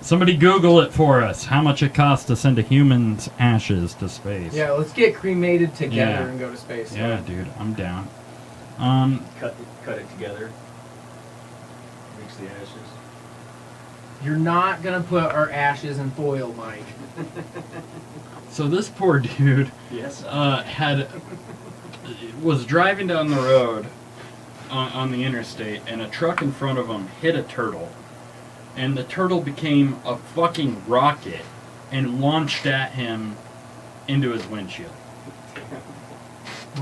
Somebody Google it for us. How much it costs to send a human's ashes to space. Yeah, let's get cremated together Yeah. and go to space. Yeah, dude, I'm down. Cut it together. Mix the ashes. You're not gonna put our ashes in foil, Mike. So this poor dude Yes. was driving down the road on the interstate, and a truck in front of him hit a turtle, and the turtle became a fucking rocket and launched at him into his windshield.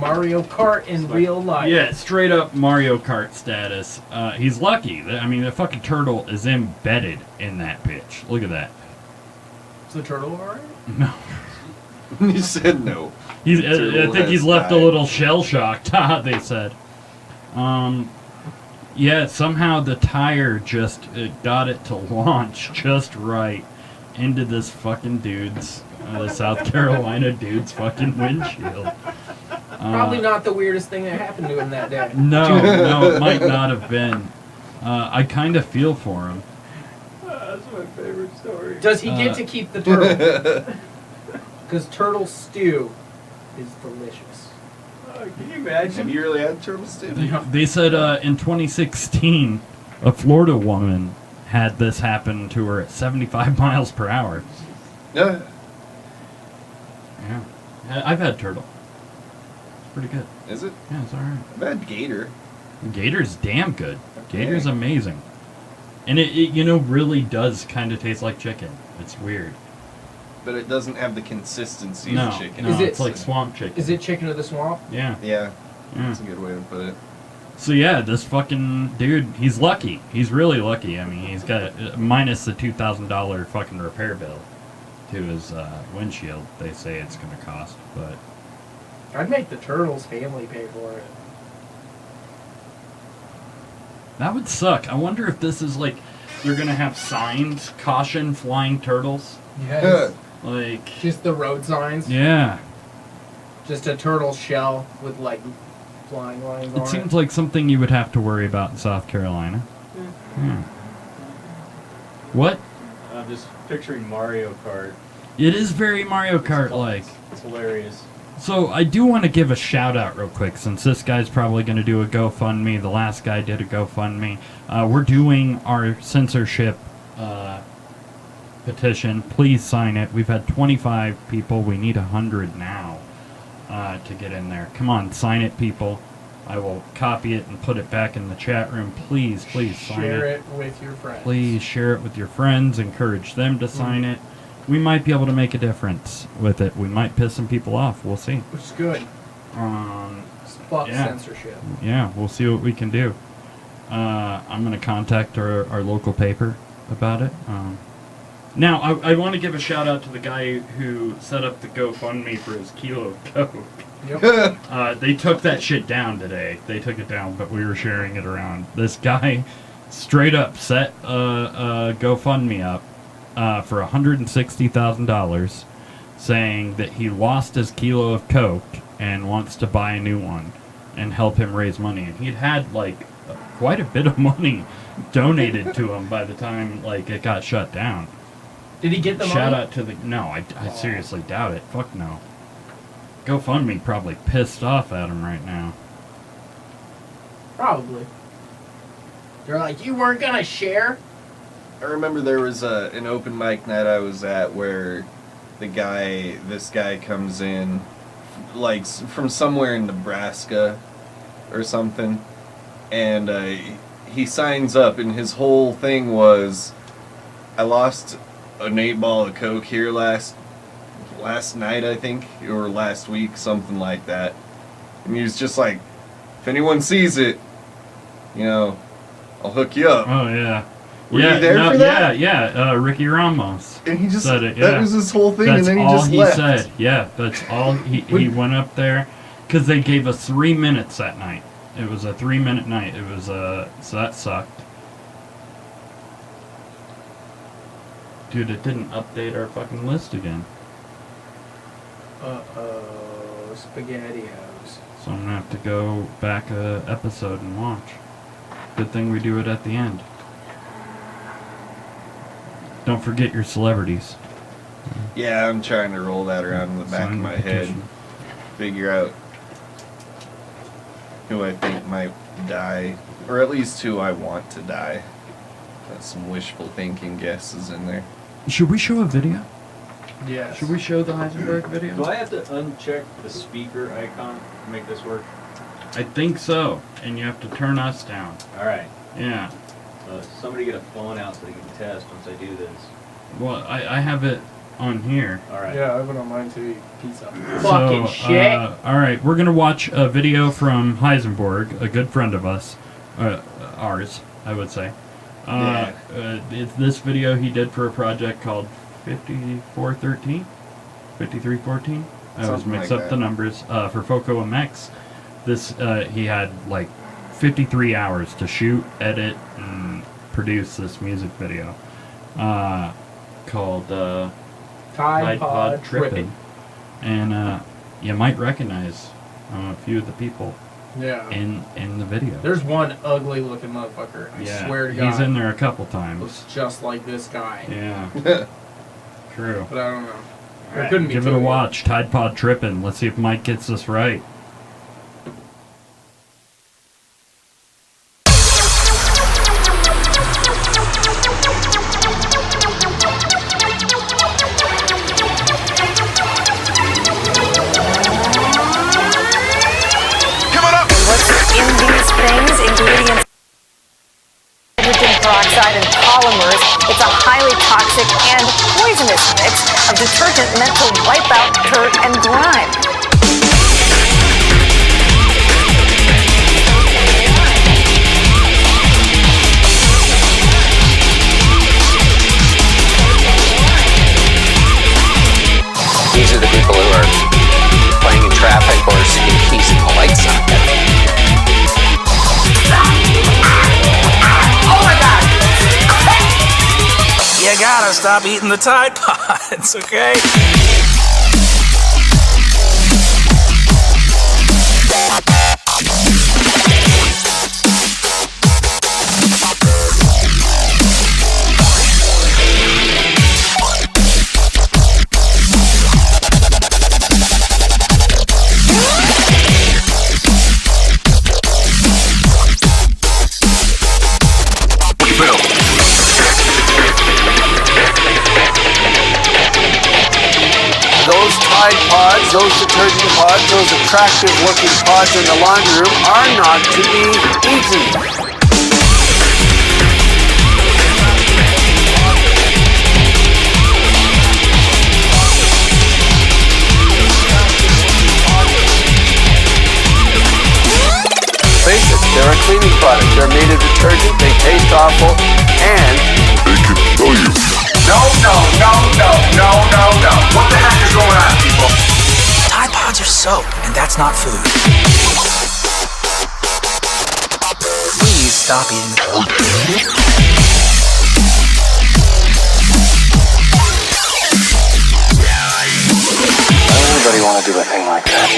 Mario Kart in real life. Yeah, straight up Mario Kart status. He's lucky. I mean, the fucking turtle is embedded in that bitch. Look at that. Is the turtle alright? No. You said no. I Turtle think he's has left a died. little shell shocked, they said. Yeah, somehow the tire just got it to launch just right into this fucking dude's, the South Carolina dude's fucking windshield. Probably not the weirdest thing that happened to him that day. No, it might not have been. I kind of feel for him. That's my favorite story. Does he get to keep the turtle? Because turtle stew is delicious. Can you Have imagine? you really had turtle stew? They said in 2016, a Florida woman had this happen to her at 75 miles per hour. Yeah. Yeah. I've had turtle. It's pretty good. Is it? Yeah, it's alright. I've had gator. Gator's damn good. Okay. Gator's amazing. And it really does kind of taste like chicken. It's weird. But it doesn't have the consistency No, of chicken. no, Is it- it's like swamp chicken. Is it chicken of the swamp? Yeah. Yeah, Yeah. that's a good way to put it. So yeah, this fucking dude, he's lucky. He's really lucky. I mean, he's got minus the $2,000 fucking repair bill to his windshield. They say it's going to cost, but I'd make the turtle's family pay for it. that would suck. I wonder if this is like they're going to have signs, caution, flying turtles. Yes. Like, Just the road signs. yeah, Just a turtle shell with like flying lines on it seems like something you would have to worry about in South Carolina. Yeah. What? I'm just picturing Mario Kart. It is very Mario Kart like. It's hilarious. So I do want to give a shout out real quick, since this guy's probably going to do a GoFundMe. The last guy did a GoFundMe. We're doing our censorship petition. Please sign it. We've had 25 people. We need 100 now to get in there. Come on, sign it, people. I will copy it and put it back in the chat room. Please, please sign Share it with your friends. Please share it with your friends. Encourage them to sign it. We might be able to make a difference with it. We might piss some people off. We'll see. Which is good. Fuck Yeah. censorship. Yeah, we'll see what we can do. I'm going to contact our local paper about it. Now, I want to give a shout out to the guy who set up the GoFundMe for his kilo of Coke. Yep. They took that shit down today. They took it down, but we were sharing it around. This guy straight up set a GoFundMe up for $160,000, saying that he lost his kilo of Coke and wants to buy a new one and help him raise money. And he'd had like quite a bit of money donated to him by the time like it got shut down. Did he get the Shout money? out to the I seriously doubt it. Fuck no. GoFundMe probably pissed off at him right now. Probably. They're like, you weren't gonna share? I remember there was an open mic night I was at where this guy comes in, like from somewhere in Nebraska or something, and he signs up, and his whole thing was, I lost an 8-ball of Coke here last night, I think, or last week, something like that. And he was just like, if anyone sees it, you know, I'll hook you up. Oh yeah. Were yeah, you there for that? Yeah. Ricky Ramos. And he just said it. that Yeah. was his whole thing, That's and then he all just he left. said. Yeah, that's all he went up there because they gave us 3 minutes that night. It was a 3-minute night. It was so that sucked. Dude, it didn't update our fucking list again. Uh-oh, SpaghettiOs. So I'm gonna have to go back a episode and watch. Good thing we do it at the end. Don't forget your celebrities. Yeah, I'm trying to roll that around in the back Sign of the my head. petition. Figure out who I think might die, or at least who I want to die. Got some wishful thinking guesses in there. Should we show a video? Yes. Should we show the Heisenberg video? Do I have to uncheck the speaker icon to make this work? I think so. And you have to turn us down. All right. Yeah. Somebody get a phone out so they can test once I do this. Well, I have it on here. All right. Yeah, I have it on mine too, you piece of So, fucking shit. Alright, we're gonna watch a video from Heisenberg, a good friend of us. Ours, I would say. It's this video he did for a project called 5413? 5314? I always Something mix like up that. the numbers. For Foco MX, this, he had like 53 hours to shoot, edit, and produce this music video. Called, Tide Pod Trippin'. And you might recognize a few of the people Yeah. in the video. There's one ugly looking motherfucker. I swear to God. He's in there a couple times. Looks just like this guy. Yeah, true. But I don't know. There Alright, couldn't be give it two a of you. watch. Tide Pod Trippin'. Let's see if Mike gets this right. What's in these things? Ingredients: hydrogen peroxide and polymers. It's a highly toxic and poisonous mix of detergent meant to wipe out dirt and grime. These are the people who are playing in traffic or singing keys in the light socket. Oh my God! You gotta stop eating the Tide Pods, okay? Those Tide Pods, those detergent pods, those attractive looking pods in the laundry room are not to be eaten. Face it, they're a cleaning product. They're made of detergent, they taste awful, and They can kill you. No. What the heck is going on, people? Tide Pods are soap, and that's not food. Please stop eating the why would anybody want to do a thing like that?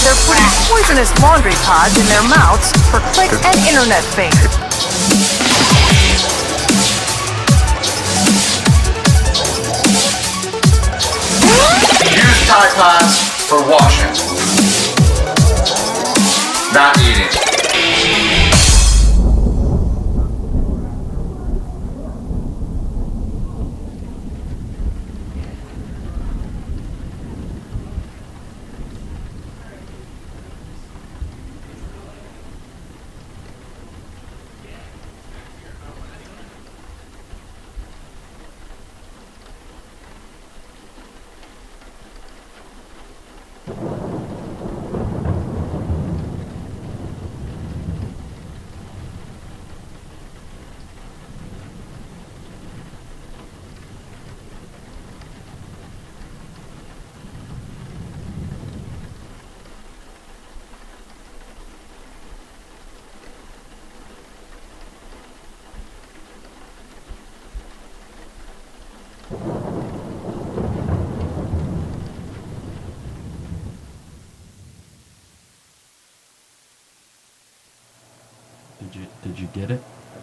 They're putting poisonous laundry pods in their mouths for click and internet fame. Use Tide Pods for washing, not eating. Did you get it?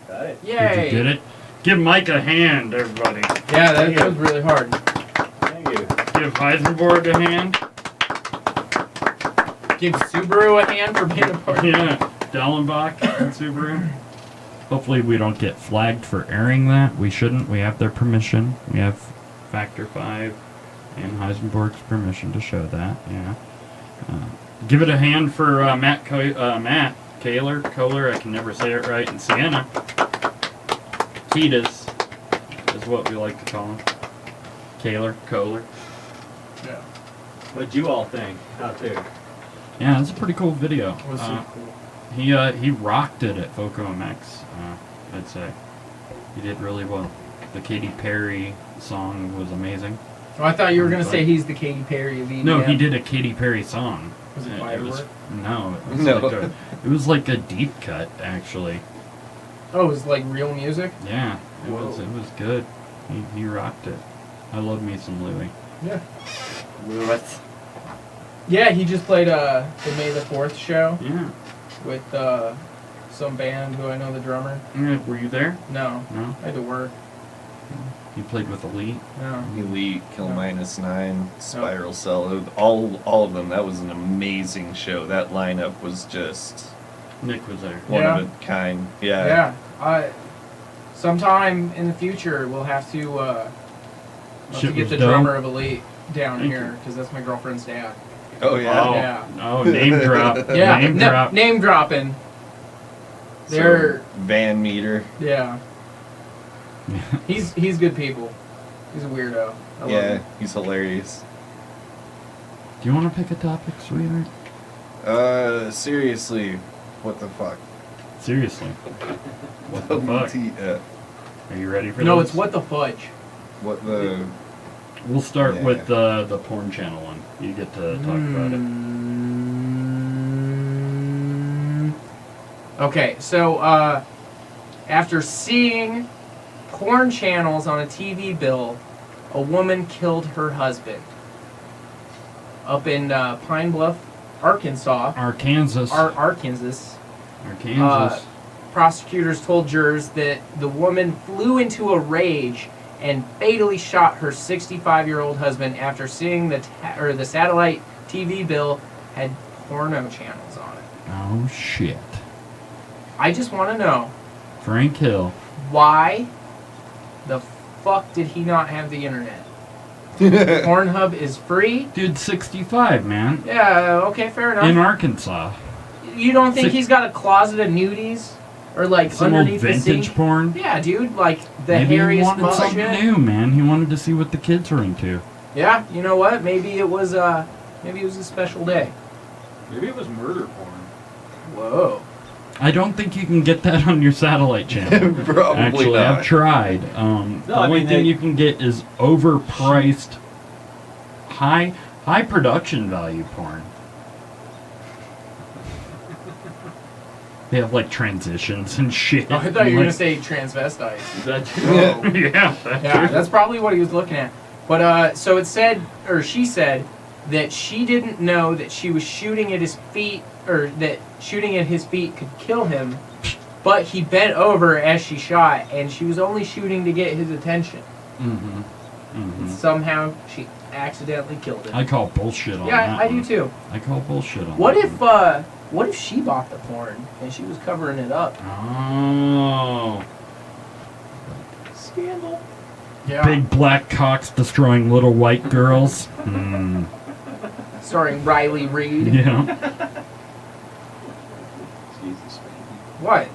I got it. Did Yay! you get it? Give Mike a hand, everybody. Yeah, that was really hard. Thank you. Give Heisenberg a hand. Give Subaru a hand for being a part. Yeah, Dellenbach and Subaru. Hopefully we don't get flagged for airing that. We shouldn't. We have their permission. We have Factor 5 and Heisenberg's permission to show that. Yeah. Give it a hand for Matt Kohler. I can never say it right. And Sienna. Ketas is what we like to call him. Kohler. Yeah. What'd you all think out there? Yeah, it's a pretty cool video. It was super cool. He rocked it at Foco MX, I'd say. He did really well. The Katy Perry song was amazing. Oh, I thought you were gonna say he's the Katy Perry of EDM. No, he did a Katy Perry song. Was it It firework? was, no, it was, No. it was like a deep cut, actually. Oh, it was like real music. Yeah, it Whoa. was good. He rocked it. I love me some Louis. Yeah. Lewis. Yeah, he just played the May the 4th show Yeah. with some band who I know the drummer. Yeah, were you there? No, No. I had to work. You played with Elite. No. Elite, Kill No. -9, Spiral Cell, all of them. That was an amazing show. That lineup was just Nick was there. one Yeah. of a kind. Yeah. Yeah. Sometime in the future we'll have to Shit get was the dope. drummer of Elite down Thank here because that's my girlfriend's dad. Oh yeah. Oh, Yeah. oh, name drop. Yeah. Name drop. Name dropping. So, They're Van Meter. yeah. He's good people. He's a weirdo. I love Yeah, him. he's hilarious. Do you want to pick a topic, sweetheart? Seriously, what the fuck? Seriously. What the fuck? WTF. Are you ready for No, this? it's what the fudge. What the? We'll start Yeah. with the porn channel one. You get to talk about it. Okay, so after seeing porn channels on a TV bill, a woman killed her husband up in Pine Bluff, Arkansas. Arkansas. Arkansas. Arkansas. Prosecutors told jurors that the woman flew into a rage and fatally shot her 65-year-old husband after seeing the satellite TV bill had porno channels on it. Oh, shit. I just want to know, Frank Hill. why the fuck did he not have the internet? Pornhub is free? Dude, 65, man. Yeah, okay, fair enough. In Arkansas. You don't think he's got a closet of nudies? Or like Some old underneath the vintage sink? porn. Yeah, dude, like the Maybe he hairiest wanted mug something shit. new, man. He wanted to see what the kids were into. Yeah, you know what? Maybe it was a special day. Maybe it was murder porn. Whoa. I don't think you can get that on your satellite channel. Probably Actually, not. I've tried. The I only mean, thing they- you can get is overpriced, high production value porn. They have like transitions and shit. Oh, I thought you were Like- gonna say transvestites. Is that true? yeah, that Yeah, too. that's probably what he was looking at. But so it said, or she said, that she didn't know that she was shooting at his feet, or that shooting at his feet could kill him. But he bent over as she shot, and she was only shooting to get his attention. Mm-hmm. Mm-hmm. Somehow she accidentally killed him. I call bullshit on yeah, that. I do one. too. I call bullshit on What that if one. what if she bought the porn and she was covering it up? Oh. Scandal. Yeah. Big black cocks destroying little white girls. Hmm. Starring Riley Reid. Yeah. Jesus. What?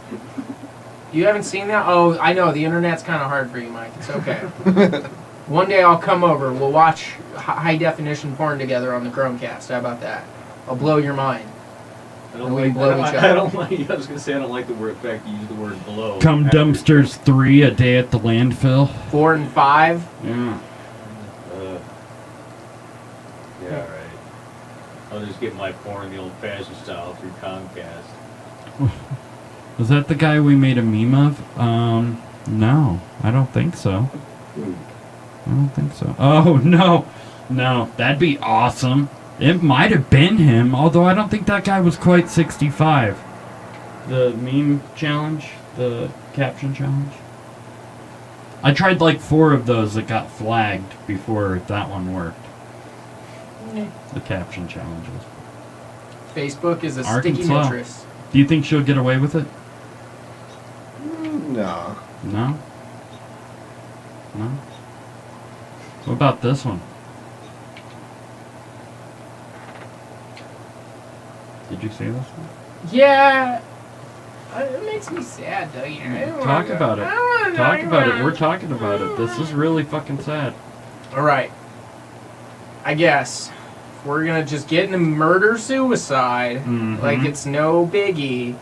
You haven't seen that? Oh, I know. The internet's kind of hard for you, Mike. It's okay. One day I'll come over. We'll watch high definition porn together on the Chromecast. How about that? I'll blow your mind. I don't And we like. blow each other. I don't like. I was gonna say I don't like the word. In fact, you use the word blow. Cum After- dumpsters 3 a day at the landfill. 4 and 5. Yeah. Yeah, right. I'll just get my porn the old-fashioned style through Comcast. Was that the guy we made a meme of? No. I don't think so. I don't think so. Oh, no. No. That'd be awesome. It might have been him, although I don't think that guy was quite 65. The meme challenge, the caption challenge. I tried like 4 of those that got flagged before that one worked. The caption challenges. Facebook is a sticky Arkansas. mistress. Do you think she'll get away with it? No. No? No? What about this one? Did you see this one? Yeah. It makes me sad though. You know? Talk about it. Talk about it. We're talking about it. This is really fucking sad. All right. I guess we're gonna just get into murder-suicide Mhm. like it's no biggie.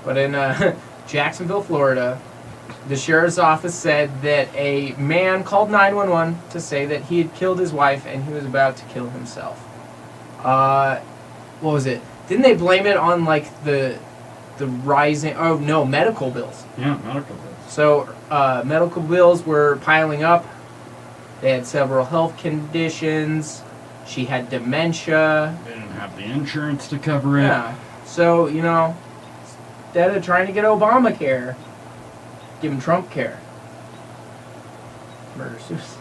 But in Jacksonville, Florida, the sheriff's office said that a man called 911 to say that he had killed his wife and he was about to kill himself. What was it? Didn't they blame it on like the rising? Oh no, medical bills. Yeah, medical bills. So medical bills were piling up. They had several health conditions. She had dementia. They didn't have the insurance to cover it. Yeah. So, you know, instead of trying to get Obamacare, give him Trump care. Murder suicide.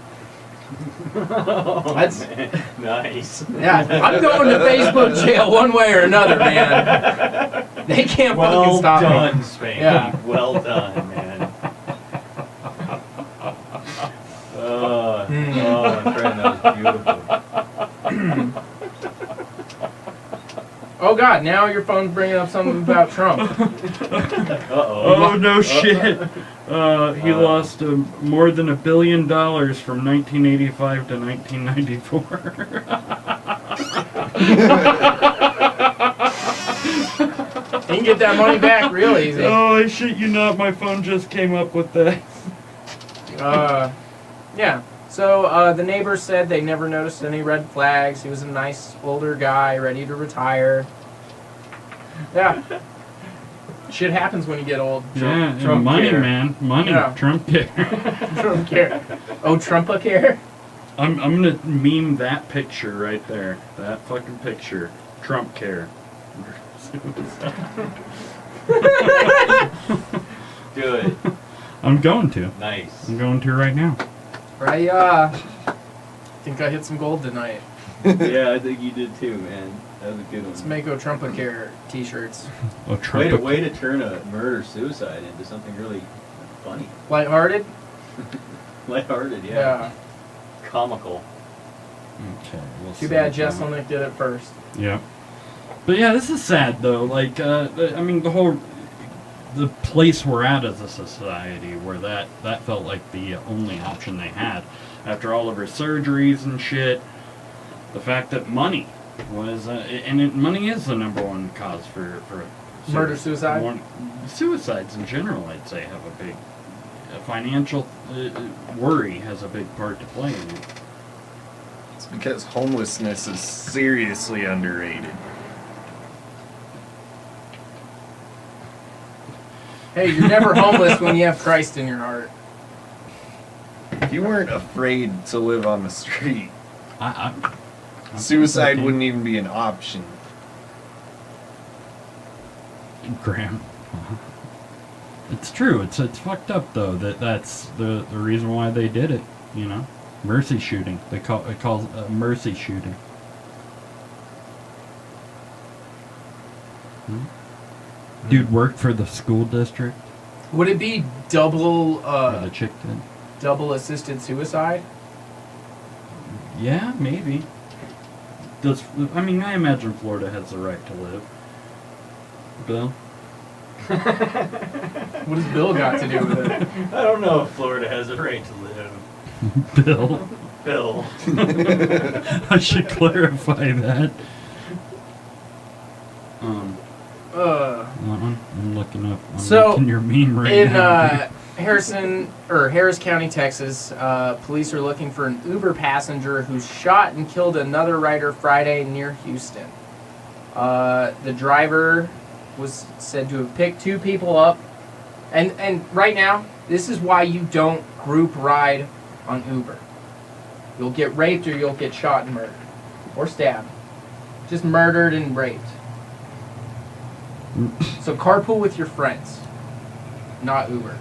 That's Nice. yeah. I'm going to Facebook jail one way or another, man. They can't fucking Well stop done, me. Spain. Yeah. Well done, man. Oh, my friend, that was beautiful. Oh God! Now your phone's bringing up something about Trump. Uh-oh. Oh no shit! He lost more than $1 billion from 1985 to 1994. You can get that money back real easy. Oh, I shit you not! My phone just came up with that. Yeah. So the neighbors said they never noticed any red flags. He was a nice older guy, ready to retire. Yeah. Shit happens when you get old. Yeah, Trump money, care. man, money. Yeah. Trump care. Trump care. Oh, Trump-a-care? I'm gonna meme that picture right there. That fucking picture. Trump care. Good. I'm going to. Nice. I'm going to right now. I think I hit some gold tonight. Yeah, I think you did too, man. That was a good Let's one. make Trump-a-care t-shirts. Oh, Trump. Way to turn a murder-suicide into something really funny. Lighthearted? Lighthearted, yeah. Yeah. Comical. Okay. We'll Too see bad what Jess that- Lenick did it first. Yeah. But yeah, this is sad though. Like, I mean, the place we're at as a society, where that felt like the only option they had after all of her surgeries and shit. The fact that money was, money is the #1 cause for Murder, suicide? Suicides in general, I'd say, have a big financial worry has a big part to play in it. It's because homelessness is seriously underrated. Hey, you're never homeless when you have Christ in your heart. If you weren't afraid to live on the street, I suicide think wouldn't even be an option. Graham. It's true. It's fucked up though. That's the reason why they did it. You know, mercy shooting. It calls mercy shooting. Dude worked for the school district. Would it be double Or the chick did. double assisted suicide? Yeah, maybe. I mean, I imagine Florida has the right to live. Bill? What has Bill got to do with it? I don't know if Florida has a right to live. Bill? Bill. I should clarify that. I'm looking up. I'm So, making your meme right in now. Harris County, Texas, police are looking for an Uber passenger who shot and killed another rider Friday near Houston. The driver was said to have picked 2 people up, and right now, this is why you don't group ride on Uber. You'll get raped or you'll get shot and murdered, or stabbed. Just murdered and raped. So carpool with your friends, not Uber.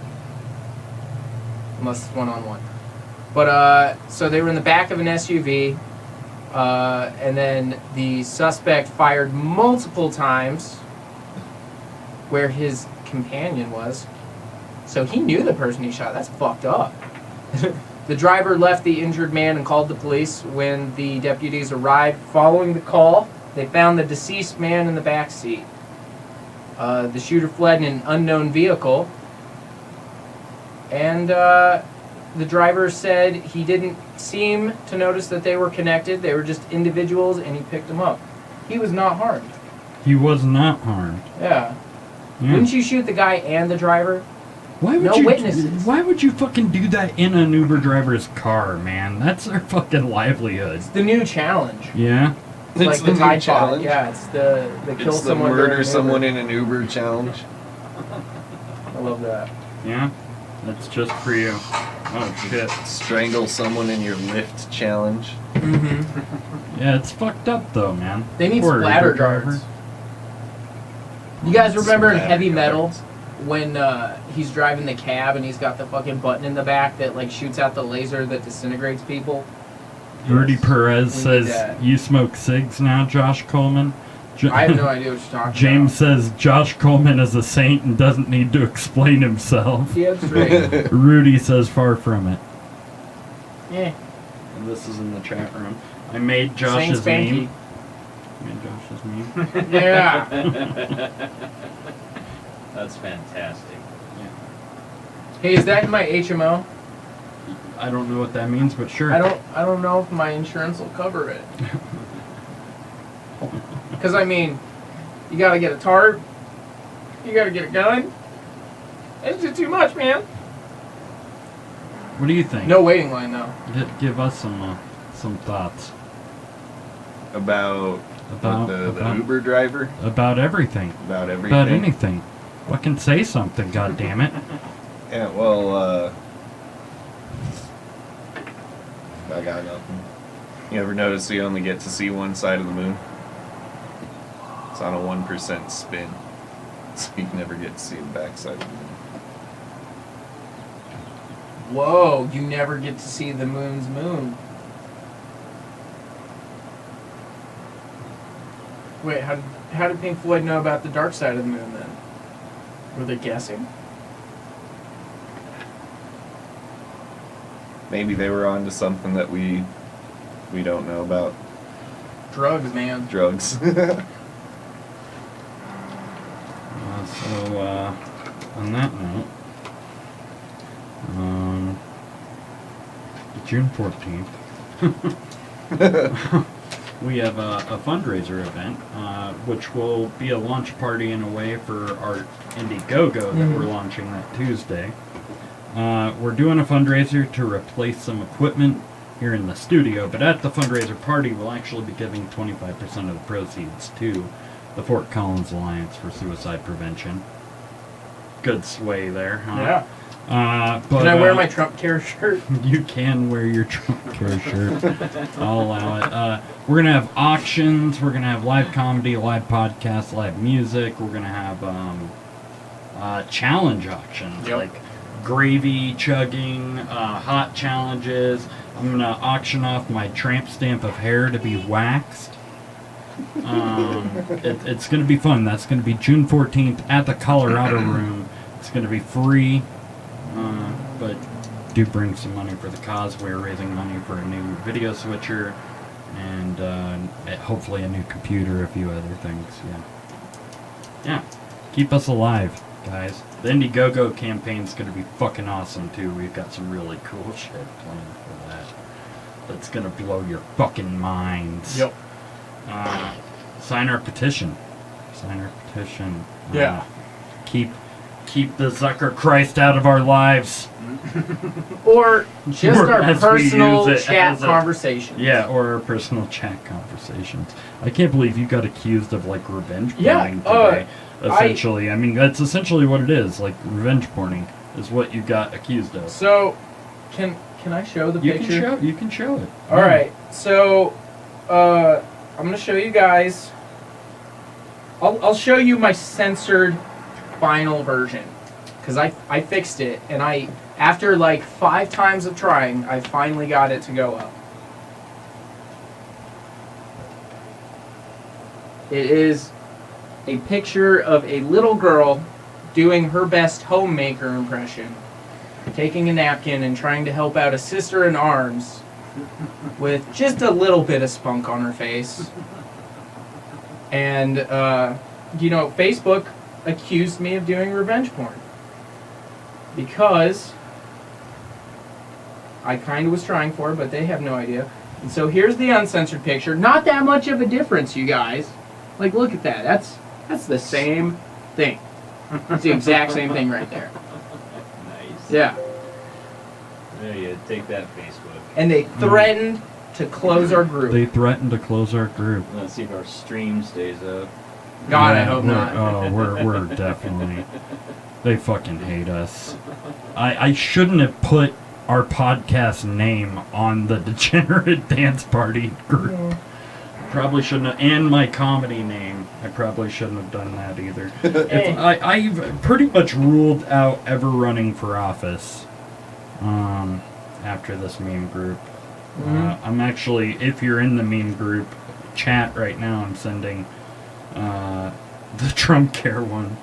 Unless it's one-on-one. But, so they were in the back of an SUV, and then the suspect fired multiple times where his companion was. So he knew the person he shot. That's fucked up. The driver left the injured man and called the police. When the deputies arrived following the call, they found the deceased man in the back seat. The shooter fled in an unknown vehicle. And the driver said he didn't seem to notice that they were connected. They were just individuals, and he picked them up. He was not harmed. He was not harmed. Yeah. Yeah. Wouldn't you shoot the guy and the driver? Why would No you, witnesses. Why would you fucking do that in an Uber driver's car, man? That's their fucking livelihood. It's the new challenge. Yeah? It's like It's the the new Tide Pod. challenge. Yeah, it's the kill It's the someone. during murder an someone Uber. in an Uber challenge. I love that. Yeah? That's just for you. Oh, shit. Strangle someone in your Lyft challenge. Mm-hmm. Yeah, it's fucked up, though, man. They need Poor splatter Uber driver. guards. You guys remember in Splatter Heavy Metal guards. when he's driving the cab and he's got the fucking button in the back that like shoots out the laser that disintegrates people? Rudy Perez We says, need that. you smoke cigs now, Josh Coleman? I have no idea what you're talking James says, Josh Coleman is a saint and doesn't need to explain himself. about. Yeah, straight. Rudy says, far from it. Yeah. And this is in the chat room. I made Saint Josh's Spanky. meme. I made Josh's meme. Yeah. That's fantastic. Hey, is that in my HMO? I don't know what that means, but sure. I don't know if my insurance will cover it. Cause I mean, you gotta get a tarp, you gotta get a gun. It's just too much, man. What do you think? No waiting line though. Give us some thoughts About about the Uber driver. about everything, About everything. about anything. Fucking say something, goddammit. Yeah, well, I got nothing. You ever notice you only get to see one side of the moon? It's on a 1% spin. So you never get to see the back side of the moon. Whoa, you never get to see the moon's moon. Wait, how did Pink Floyd know about the dark side of the moon then? Were they guessing? Maybe they were onto something that we don't know about. Drugs, man. Drugs. On that note, June 14th, we have a fundraiser event, which will be a launch party in a way for our Indiegogo that we're launching that Tuesday. We're doing a fundraiser to replace some equipment here in the studio, but at the fundraiser party, we'll actually be giving 25% of the proceeds to the Fort Collins Alliance for Suicide Prevention. Good sway there, huh? Yeah. But, Can I wear my Trump care shirt? You can wear your Trump care shirt. I'll allow it. We're going to have auctions. We're going to have live comedy, live podcasts, live music. We're going to have challenge auctions, Yep. like gravy chugging, hot challenges. I'm going to auction off my tramp stamp of hair to be waxed. It's going to be fun. That's going to be June 14th at the Colorado Room. It's going to be free. But do bring some money for the cause. We're raising money for a new video switcher and hopefully a new computer, a few other things. Yeah. Keep us alive, guys. The Indiegogo campaign's going to be fucking awesome too. We've got some really cool shit planned for that. That's going to blow your fucking minds. Yep. Sign our petition. Yeah. Keep the Zucker Christ out of our lives. Or just Or our as we personal use it chat as a- conversations. Yeah, or our personal chat conversations. I can't believe you got accused of like revenge Yeah, porning today. I Essentially, I mean that's essentially what it is. Like revenge porning is what you got accused of. So, can I show the You picture? can show it. All right. So, I'm gonna show you guys I'll show you my censored final version. Because I fixed it, and after like 5 times of trying, I finally got it to go up. It is a picture of a little girl doing her best homemaker impression, taking a napkin and trying to help out a sister in arms with just a little bit of spunk on her face. And, Facebook accused me of doing revenge porn. Because I kind of was trying for it, but they have no idea. And so here's the uncensored picture. Not that much of a difference, you guys. Like, look at that. That's the same thing. It's the exact same thing right there. Nice. Yeah. There you take that, Facebook. And they threatened to close our group. They threatened to close our group. Let's see if our stream stays up. God, I Yeah, hope not. Oh, we're definitely. They fucking hate us. I shouldn't have put our podcast name on the Degenerate Dance Party group. Probably shouldn't have. And my comedy name. I probably shouldn't have done that either. I've pretty much ruled out ever running for office after this meme group. I'm actually, if you're in the meme group chat right now, I'm sending the Trump Care one.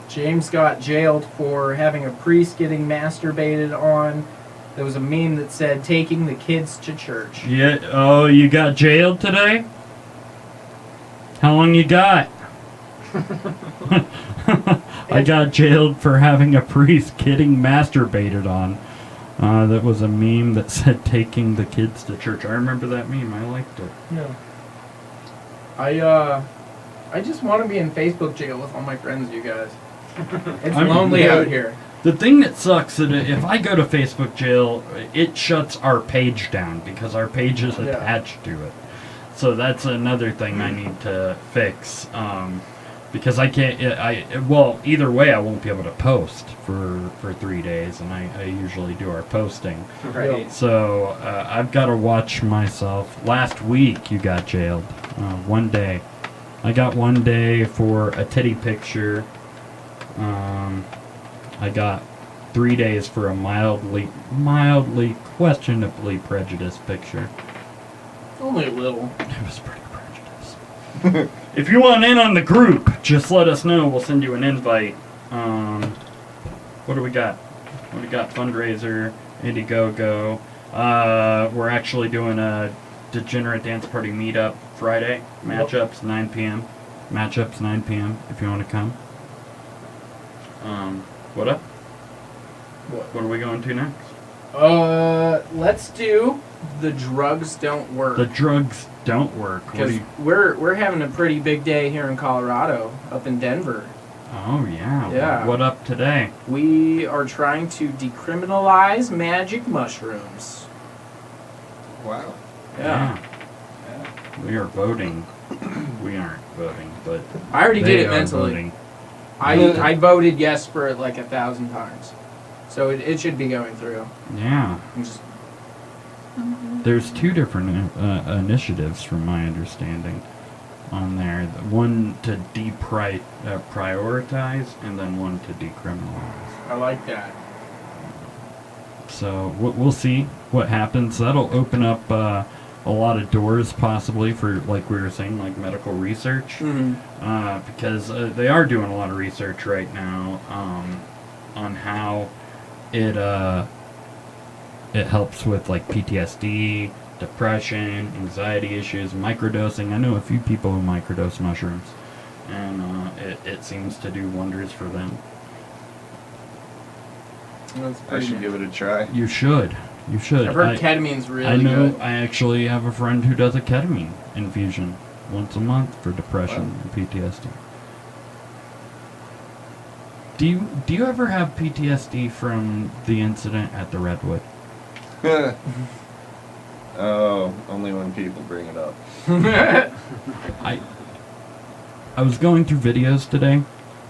James got jailed for having a priest getting masturbated on. There was a meme that said, taking the kids to church. Yeah. Oh, you got jailed today? How long you got? I got jailed for having a priest getting masturbated on. That was a meme that said taking the kids to church. I remember that meme. I liked it. Yeah. I just want to be in Facebook jail with all my friends, you guys. It's lonely out here. The thing that sucks is that if I go to Facebook jail, it shuts our page down because our page is attached to it. So that's another thing I need to fix. Because I can't. Well, either way, I won't be able to post for 3 days, and I usually do our posting. Right. So I've got to watch myself. Last week, you got jailed. 1 day. I got 1 day for a titty picture. I got 3 days for a mildly questionably prejudiced picture. Only a little. It was pretty prejudiced. If you want in on the group, just let us know. We'll send you an invite. What do we got? What do we got? Fundraiser, Indiegogo. We're actually doing a Degenerate Dance Party meetup Friday. Matchups 9 p.m. Matchups 9 p.m. if you want to come. What up? What are we going to next? Let's do The Drugs Don't Work. The drugs don't work. Because we're having a pretty big day here in Colorado, up in Denver. Oh, yeah. Yeah. What up today? We are trying to decriminalize magic mushrooms. Wow. Yeah. We are voting. We aren't voting, but I already they did it are mentally. voting. I voted yes for it like 1,000 times. So it should be going through. Yeah. I'm just, There's 2 different initiatives, from my understanding, on there. One to prioritize, and then one to decriminalize. I like that. So we'll see what happens. That'll open up a lot of doors, possibly, for, like we were saying, like medical research. Because they are doing a lot of research right now on how it helps with, like, PTSD, depression, anxiety issues, microdosing. I know a few people who microdose mushrooms, and it seems to do wonders for them. I should give it a try. You should. You should. I've heard ketamine's really I know. good. I actually have a friend who does a ketamine infusion once a month for depression and PTSD. Do you ever have PTSD from the incident at the Redwood? Oh, only when people bring it up. I was going through videos today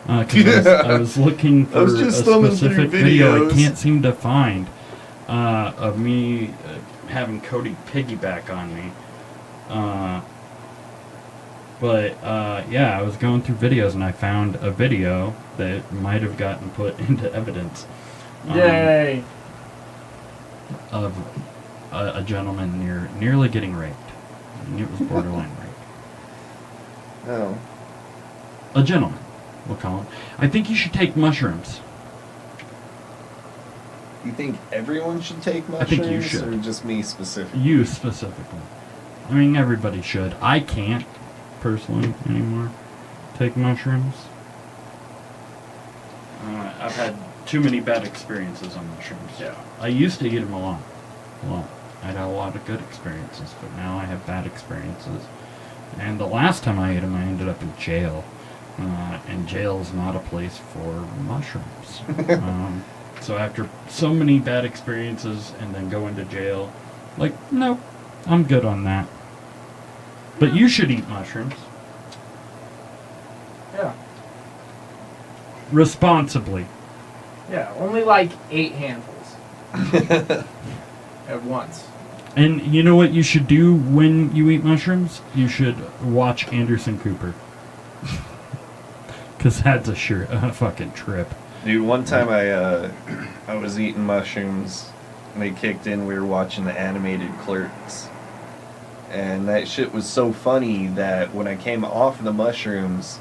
because I was looking for a just thumbing through specific video I videos. can't seem to find of me having Cody piggyback on me. Yeah, I was going through videos and I found a video that might have gotten put into evidence. Yay! Of a gentleman nearly getting raped. And it was borderline rape. Oh. A gentleman, we'll call him. I think you should take mushrooms. You think everyone should take I mushrooms? think you should. Or just me specifically? You specifically. I mean, everybody should. I can't, personally, anymore, take mushrooms. I've had too many bad experiences on mushrooms. Yeah. I used to eat them a lot. I had a lot of good experiences, but now I have bad experiences. And the last time I ate them, I ended up in jail. And jail is not a place for mushrooms. So after so many bad experiences and then go into jail, like, nope, I'm good on that. But you should eat mushrooms. Yeah. Responsibly. Yeah, only like 8 handfuls. At once. And you know what you should do when you eat mushrooms? You should watch Anderson Cooper. Because that's a fucking trip. Dude, one time I was eating mushrooms and they kicked in. We were watching the animated Clerks. And that shit was so funny that when I came off the mushrooms,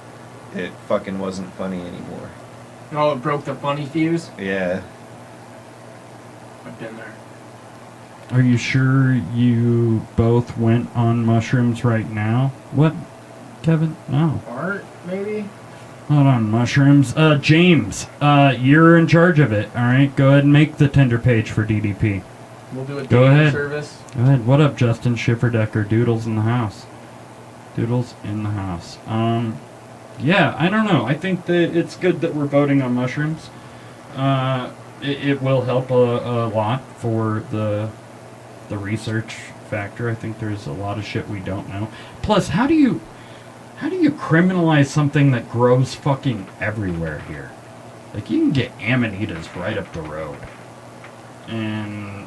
it fucking wasn't funny anymore. Oh, it broke the funny fuse? Yeah. I've been there. Are you sure you both went on mushrooms right now? What, Kevin? No. Art, maybe? Not on mushrooms. James, you're in charge of it, alright? Go ahead and make the Tinder page for DDP. We'll do a Go dating ahead. service. Go ahead. What up, Justin Schifferdecker? Doodles in the house. Doodles in the house. Yeah, I don't know. I think that it's good that we're voting on mushrooms. It will help a lot for the research factor. I think there's a lot of shit we don't know. Plus, how do you criminalize something that grows fucking everywhere here? Like, you can get amanitas right up the road. And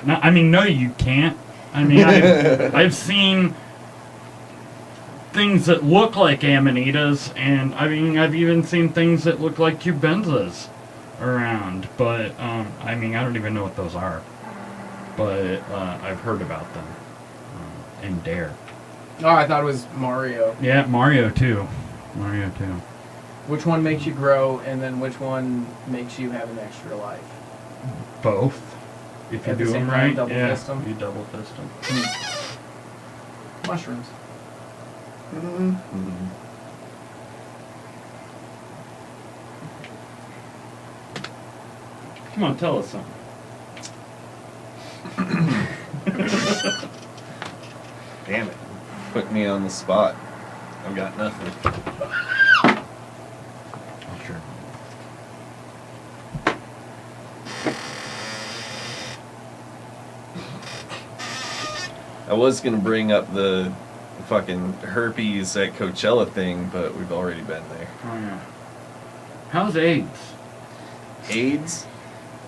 no, you can't. I mean, I've seen things that look like amanitas, and I mean, I've even seen things that look like cubenzas around. But I mean, I don't even know what those are. But I've heard about them in Dare. Oh, I thought it was Mario. Yeah, Mario too. Which one makes you grow, and then which one makes you have an extra life? Both. If you At the do same them time, right, double yeah, fist 'em? you double fist them. Mushrooms. Come on, tell us something. Damn it. Put me on the spot. I've got nothing. Oh, sure. I was going to bring up the fucking herpes at Coachella thing, but we've already been there. Oh, yeah. How's AIDS? AIDS?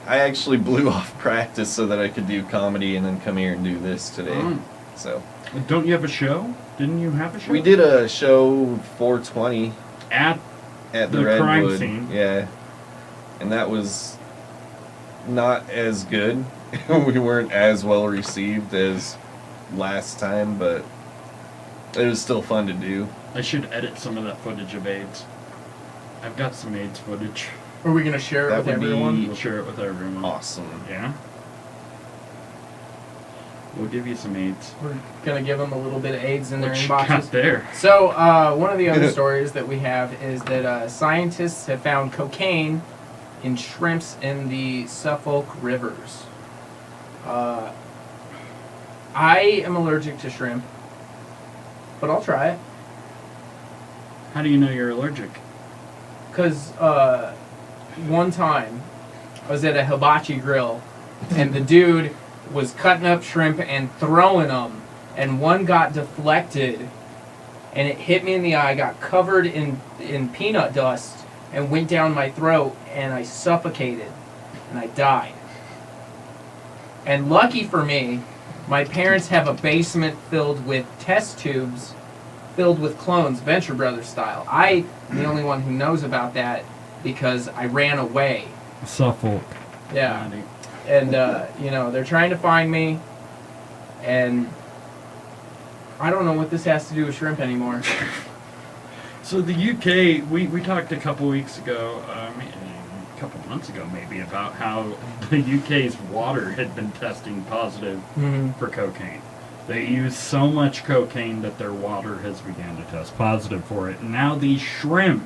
I actually blew off practice so that I could do comedy and then come here and do this today. Oh. So Don't you have a show? Didn't you have a show? we did a show 420 At at the the Redwood. crime scene. Yeah. And that was not as good. We weren't as well received as last time, but it was still fun to do. I should edit some of that footage of AIDS. I've got some AIDS footage. Are we going to share it That with would be everyone? We'll share it with everyone. Awesome. Yeah? We'll give you some AIDS. We're going to give them a little bit of AIDS in their What you got inboxes. there? So, one of the other stories that we have is that scientists have found cocaine in shrimps in the Suffolk rivers. I am allergic to shrimp, but I'll try it. How do you know you're allergic? Because one time I was at a hibachi grill and the dude was cutting up shrimp and throwing them, and one got deflected and it hit me in the eye, got covered in peanut dust and went down my throat, and I suffocated and I died. And lucky for me, my parents have a basement filled with test tubes filled with clones, Venture Brothers style. I'm the only one who knows about that because I ran away. Suffolk. Yeah. And, they're trying to find me, and I don't know what this has to do with shrimp anymore. So the UK, we talked a couple weeks ago, a couple months ago maybe, about how the UK's water had been testing positive for cocaine. They use so much cocaine that their water has begun to test positive for it. And now these shrimp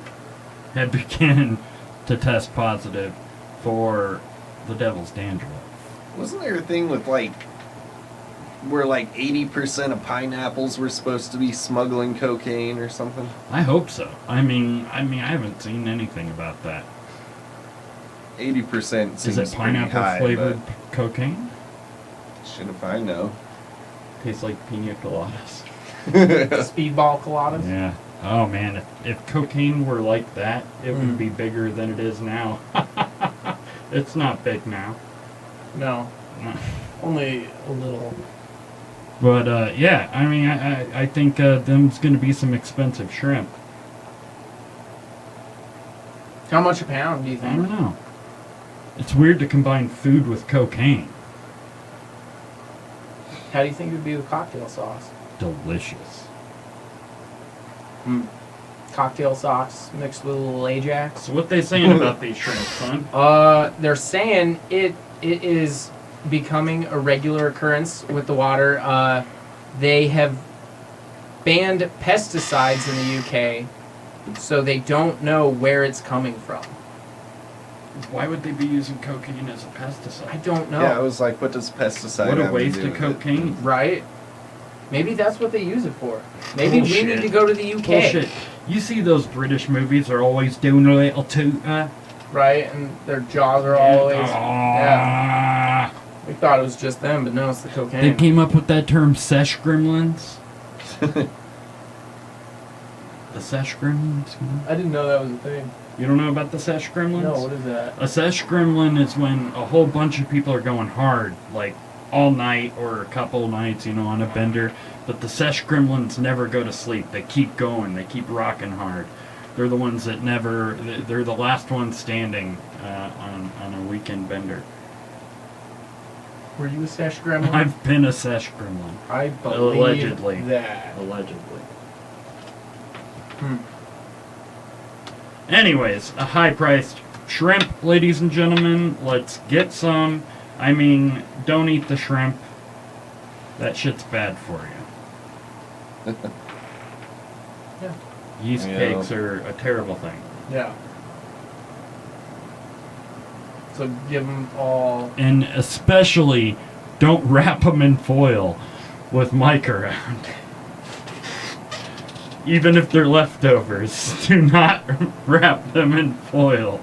have begun to test positive for the devil's dandruff. Wasn't there a thing with where 80% of pineapples were supposed to be smuggling cocaine or something? I hope so. I mean, I haven't seen anything about that. 80% seems Is it pineapple high, flavored cocaine? Shouldn't if I know. Tastes like pina coladas. Speedball coladas? Yeah. Oh man, if cocaine were like that, it would be bigger than it is now. It's not big now. No. Only a little. But yeah, I mean, I think them's going to be some expensive shrimp. How much a pound, do you I think? don't know. It's weird to combine food with cocaine. How do you think it would be with cocktail sauce? Delicious. Cocktail sauce mixed with a little Ajax? So what they saying about these shrimp, son? They're saying it is becoming a regular occurrence with the water. They have banned pesticides in the UK, so they don't know where it's coming from. Why would they be using cocaine as a pesticide? I don't know. Yeah, I was like, what does pesticide What have a waste to do of with it? cocaine. Right? Maybe that's what they use it for. Maybe we Bullshit. need to go to the UK. Bullshit. You see those British movies, they're always doing a little toot, Right? And their jaws are always... Yeah. Ah. We thought it was just them, but no, it's the cocaine. They came up with that term, sesh gremlins. The sesh gremlins? You know? I didn't know that was a thing. You don't know about the sesh gremlins? No, what is that? A sesh gremlin is when a whole bunch of people are going hard, like all night or a couple nights, on a bender. But the sesh gremlins never go to sleep. They keep going. They keep rocking hard. They're the ones that never... They're the last ones standing on a weekend bender. Were you a sesh gremlin? I've been a sesh gremlin. I believe Allegedly. that. Allegedly. Anyways, a high-priced shrimp, ladies and gentlemen. Let's get some. I mean, don't eat the shrimp. That shit's bad for you. Yeah. Yeast cakes are a terrible thing. Yeah. So give them all... And especially, don't wrap them in foil with Mike around. Even if they're leftovers, do not wrap them in foil.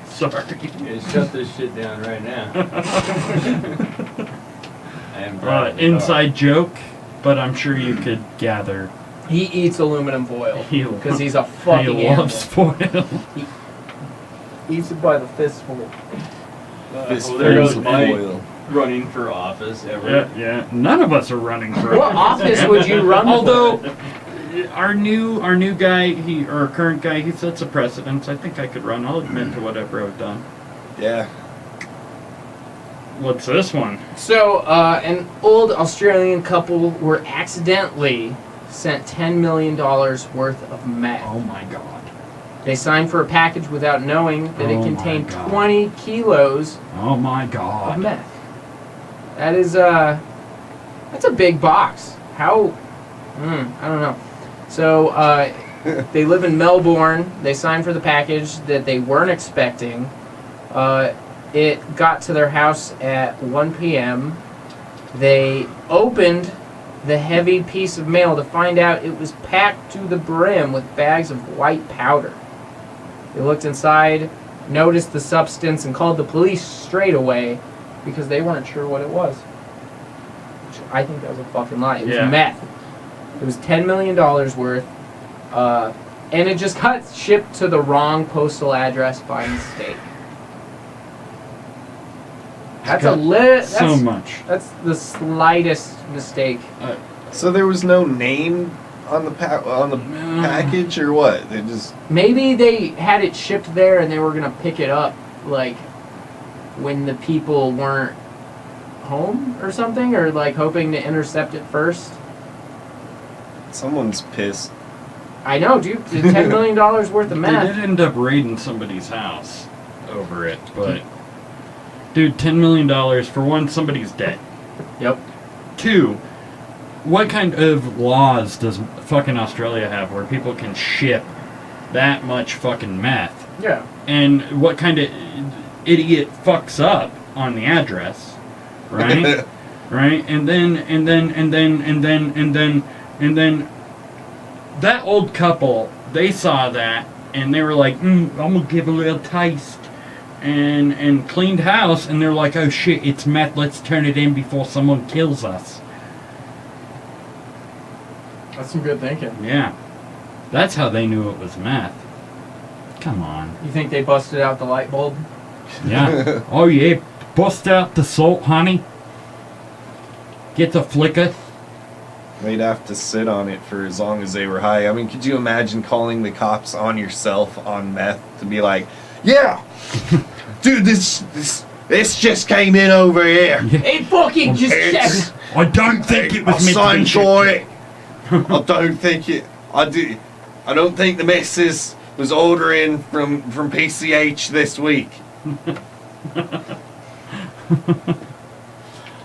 Sorry. Yeah, shut this shit down right now. I am proud of the Inside joke, but I'm sure you could gather. He eats aluminum foil He because he's a fucking He loves foil. He eats it by the fistful. well, there goes of Mike oil. running for office ever. Yeah. None of us are running for What office would you run Although for? our new guy, our current guy, he sets a precedence. I think I could run. I'll admit to whatever I've done. Yeah. What's this one? So, an old Australian couple were accidentally sent $10 million worth of meth. Oh my god. They signed for a package without knowing that Oh it my contained God. 20 kilos Oh my of god. meth. That is, that's a big box. How, I don't know. So, they live in Melbourne. They signed for the package that they weren't expecting. It got to their house at 1 p.m. They opened the heavy piece of mail to find out it was packed to the brim with bags of white powder. They looked inside, noticed the substance, and called the police straight away because they weren't sure what it was. Which I think that was a fucking lie. It was Yeah. meth. It was $10 million worth. And it just got shipped to the wrong postal address by mistake. That's a so much. That's the slightest mistake. So there was no name on the package or what? They just Maybe they had it shipped there and they were gonna pick it up like when the people weren't home or something, or like hoping to intercept it first. someone's pissed. I know, dude. It's $10 million worth of They meth. did end up raiding somebody's house over it, but dude, $10 million for one, somebody's dead. Yep. Two, what kind of laws does fucking Australia have where people can ship that much fucking meth? Yeah. And what kind of idiot fucks up on the address, right? Right? And then that old couple, they saw that and they were like, I'm gonna give a little taste. And cleaned house, and they're like, oh shit, it's meth, let's turn it in before someone kills us. That's some good thinking. Yeah. That's how they knew it was meth. Come on. You think they busted out the light bulb? Yeah. Oh yeah, bust out the salt, honey. Get the flicker. They'd have to sit on it for as long as they were high. I mean, could you imagine calling the cops on yourself on meth to be like, yeah, dude, this just came in over here. Hey, fucking just It's- I don't think it I was meant to be signed shipped. for it. I don't think it. I don't think the missus was ordering from PCH this week.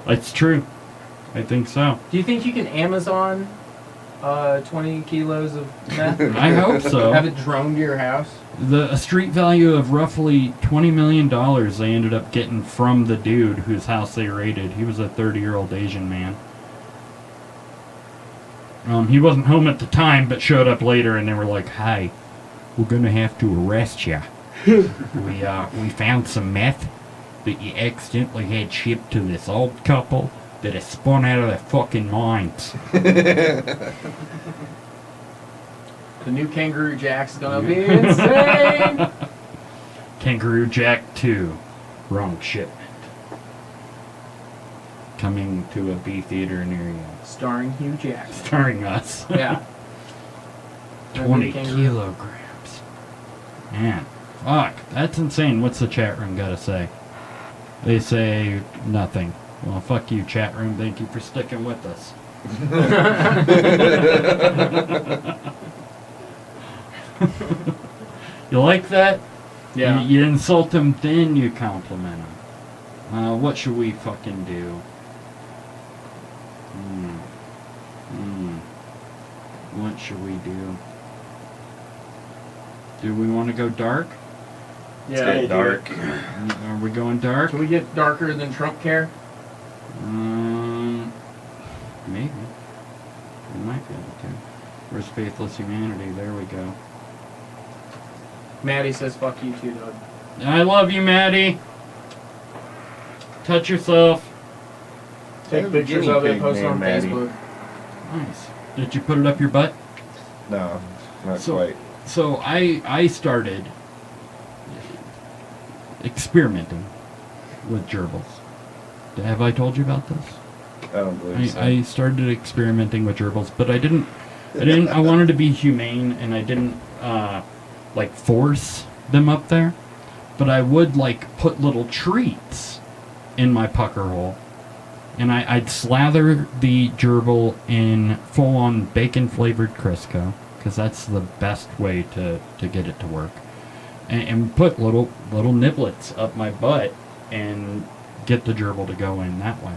It's true. I think so. Do you think you can Amazon 20 kilos of meth? I hope so. Have it droned to your house? A street value of roughly $20 million they ended up getting from the dude whose house they raided. He was a 30-year-old Asian man. He wasn't home at the time, but showed up later, and they were like, "Hey, we're gonna have to arrest you. we found some meth that you accidentally had shipped to this old couple that has spun out of their fucking minds." The new Kangaroo Jack's gonna be insane! Kangaroo Jack 2, wrong shipment. Coming to a B theater near you. Starring Hugh Jackson. Starring us. Yeah. 20 Kangaroo. kilograms. Man, fuck. That's insane. What's the chat room gotta say? They say nothing. Well, fuck you, chat room. Thank you for sticking with us. You like that? Yeah. You insult them, then you compliment them. What should we fucking do? What should we do? Do we want to go dark? It's Yeah. getting dark. Are we going dark? Can we get darker than Trump care? Maybe. We might be able to. Where's Faithless Humanity? There we go. Maddie says fuck you too, Doug. I love you, Maddie. Touch yourself. Take There's a pictures guinea of it, pig post it on named Maddie. Facebook. Nice. Did you put it up your butt? No, not So- quite. So I started experimenting with gerbils. Have I told you about this? I don't believe so. I started experimenting with gerbils, but I didn't, I wanted to be humane, and I didn't, like, force them up there, but I would, like, put little treats in my pucker hole, and I'd slather the gerbil in full-on bacon-flavored Crisco, because that's the best way to get it to work, and put little niblets up my butt, and get the gerbil to go in that way.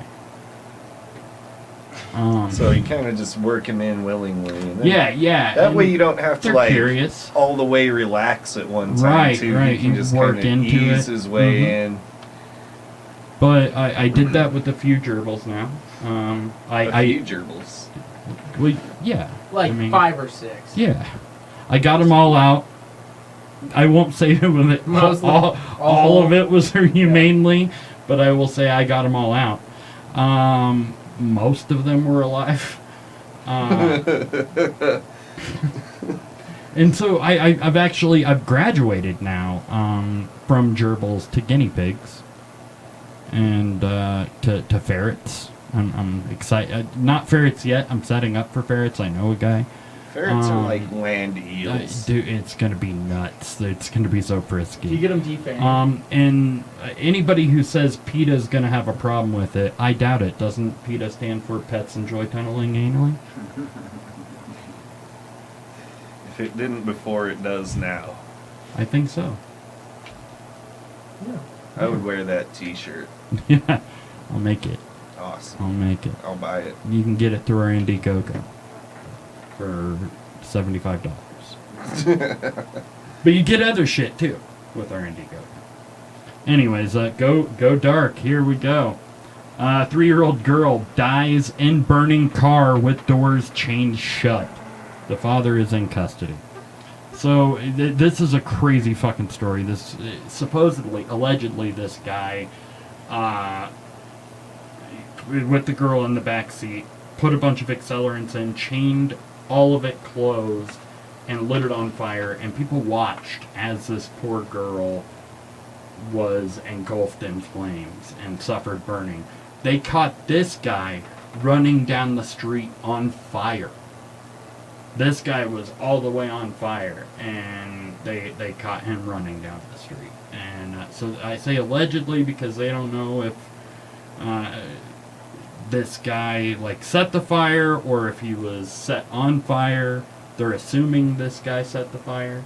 So you kind of just work him in willingly. And then Yeah. That and way you don't have to they're like curious. all the way relax at one time Right, too. right. He can You just work kind of into ease it. his way Mhm. in. But I did that with a few gerbils now. A few gerbils. Yeah. Like I mean, 5 or 6. Yeah. I got them all out. I won't say with it. Mostly. All of it was humanely, but I will say I got them all out. Most of them were alive. And so I've graduated now from gerbils to guinea pigs and to ferrets. I'm excited. Not ferrets yet. I'm setting up for ferrets. I know a guy. Ferrets are like land eels. Dude, it's gonna be nuts. It's gonna be so frisky. You get them defanged. And anybody who says PETA's gonna have a problem with it, I doubt it. Doesn't PETA stand for Pets Enjoy Tunneling Anally? If it didn't before, it does now. I think so. Yeah. I would wear that T-shirt. Yeah, I'll make it. Awesome. I'll make it. I'll buy it. You can get it through our Indiegogo for $75. But you get other shit too with our Indiegogo. Anyways, go dark. Here we go. 3-year-old girl dies in burning car with doors chained shut. The father is in custody. So this is a crazy fucking story. This allegedly, this guy, with the girl in the back seat, put a bunch of accelerants in, chained all of it closed, and lit it on fire. And people watched as this poor girl was engulfed in flames and suffered burning. They caught this guy running down the street on fire. This guy was all the way on fire, and they caught him running down the street. And so I say allegedly because they don't know if this guy set the fire or if he was set on fire. They're assuming this guy set the fire.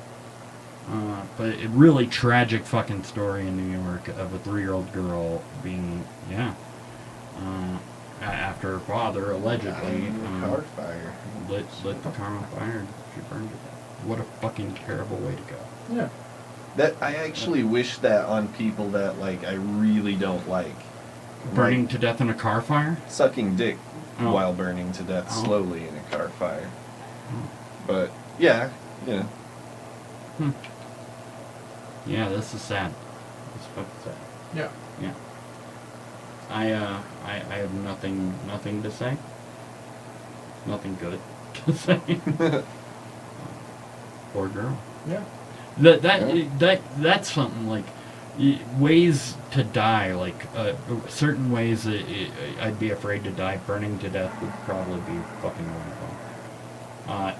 But a really tragic fucking story in New York of a 3-year-old girl being, after her father allegedly car fire. lit the car on fire and she burned it. What a fucking terrible way to go. Yeah. That I actually wish that on people that I really don't like. Burning to death in a car fire? Sucking dick Oh. while burning to death Oh. slowly in a car fire. But yeah. Yeah, this is sad. This is fucking sad. Yeah. Yeah. I have nothing to say. Nothing good to say. Poor girl. Yeah. That's something ways to die. Certain ways I'd be afraid to die. Burning to death would probably be fucking wonderful.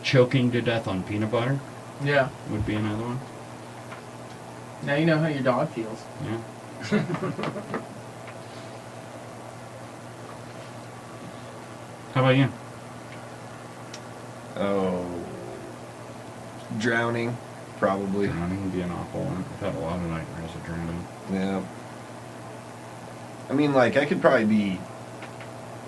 Choking to death on peanut butter Yeah. would be another one. Now you know how your dog feels. Yeah. How about you? Oh. Drowning, probably. Drowning would be an awful one. I've had a lot of nightmares of drowning. Yeah. I mean, I could probably be,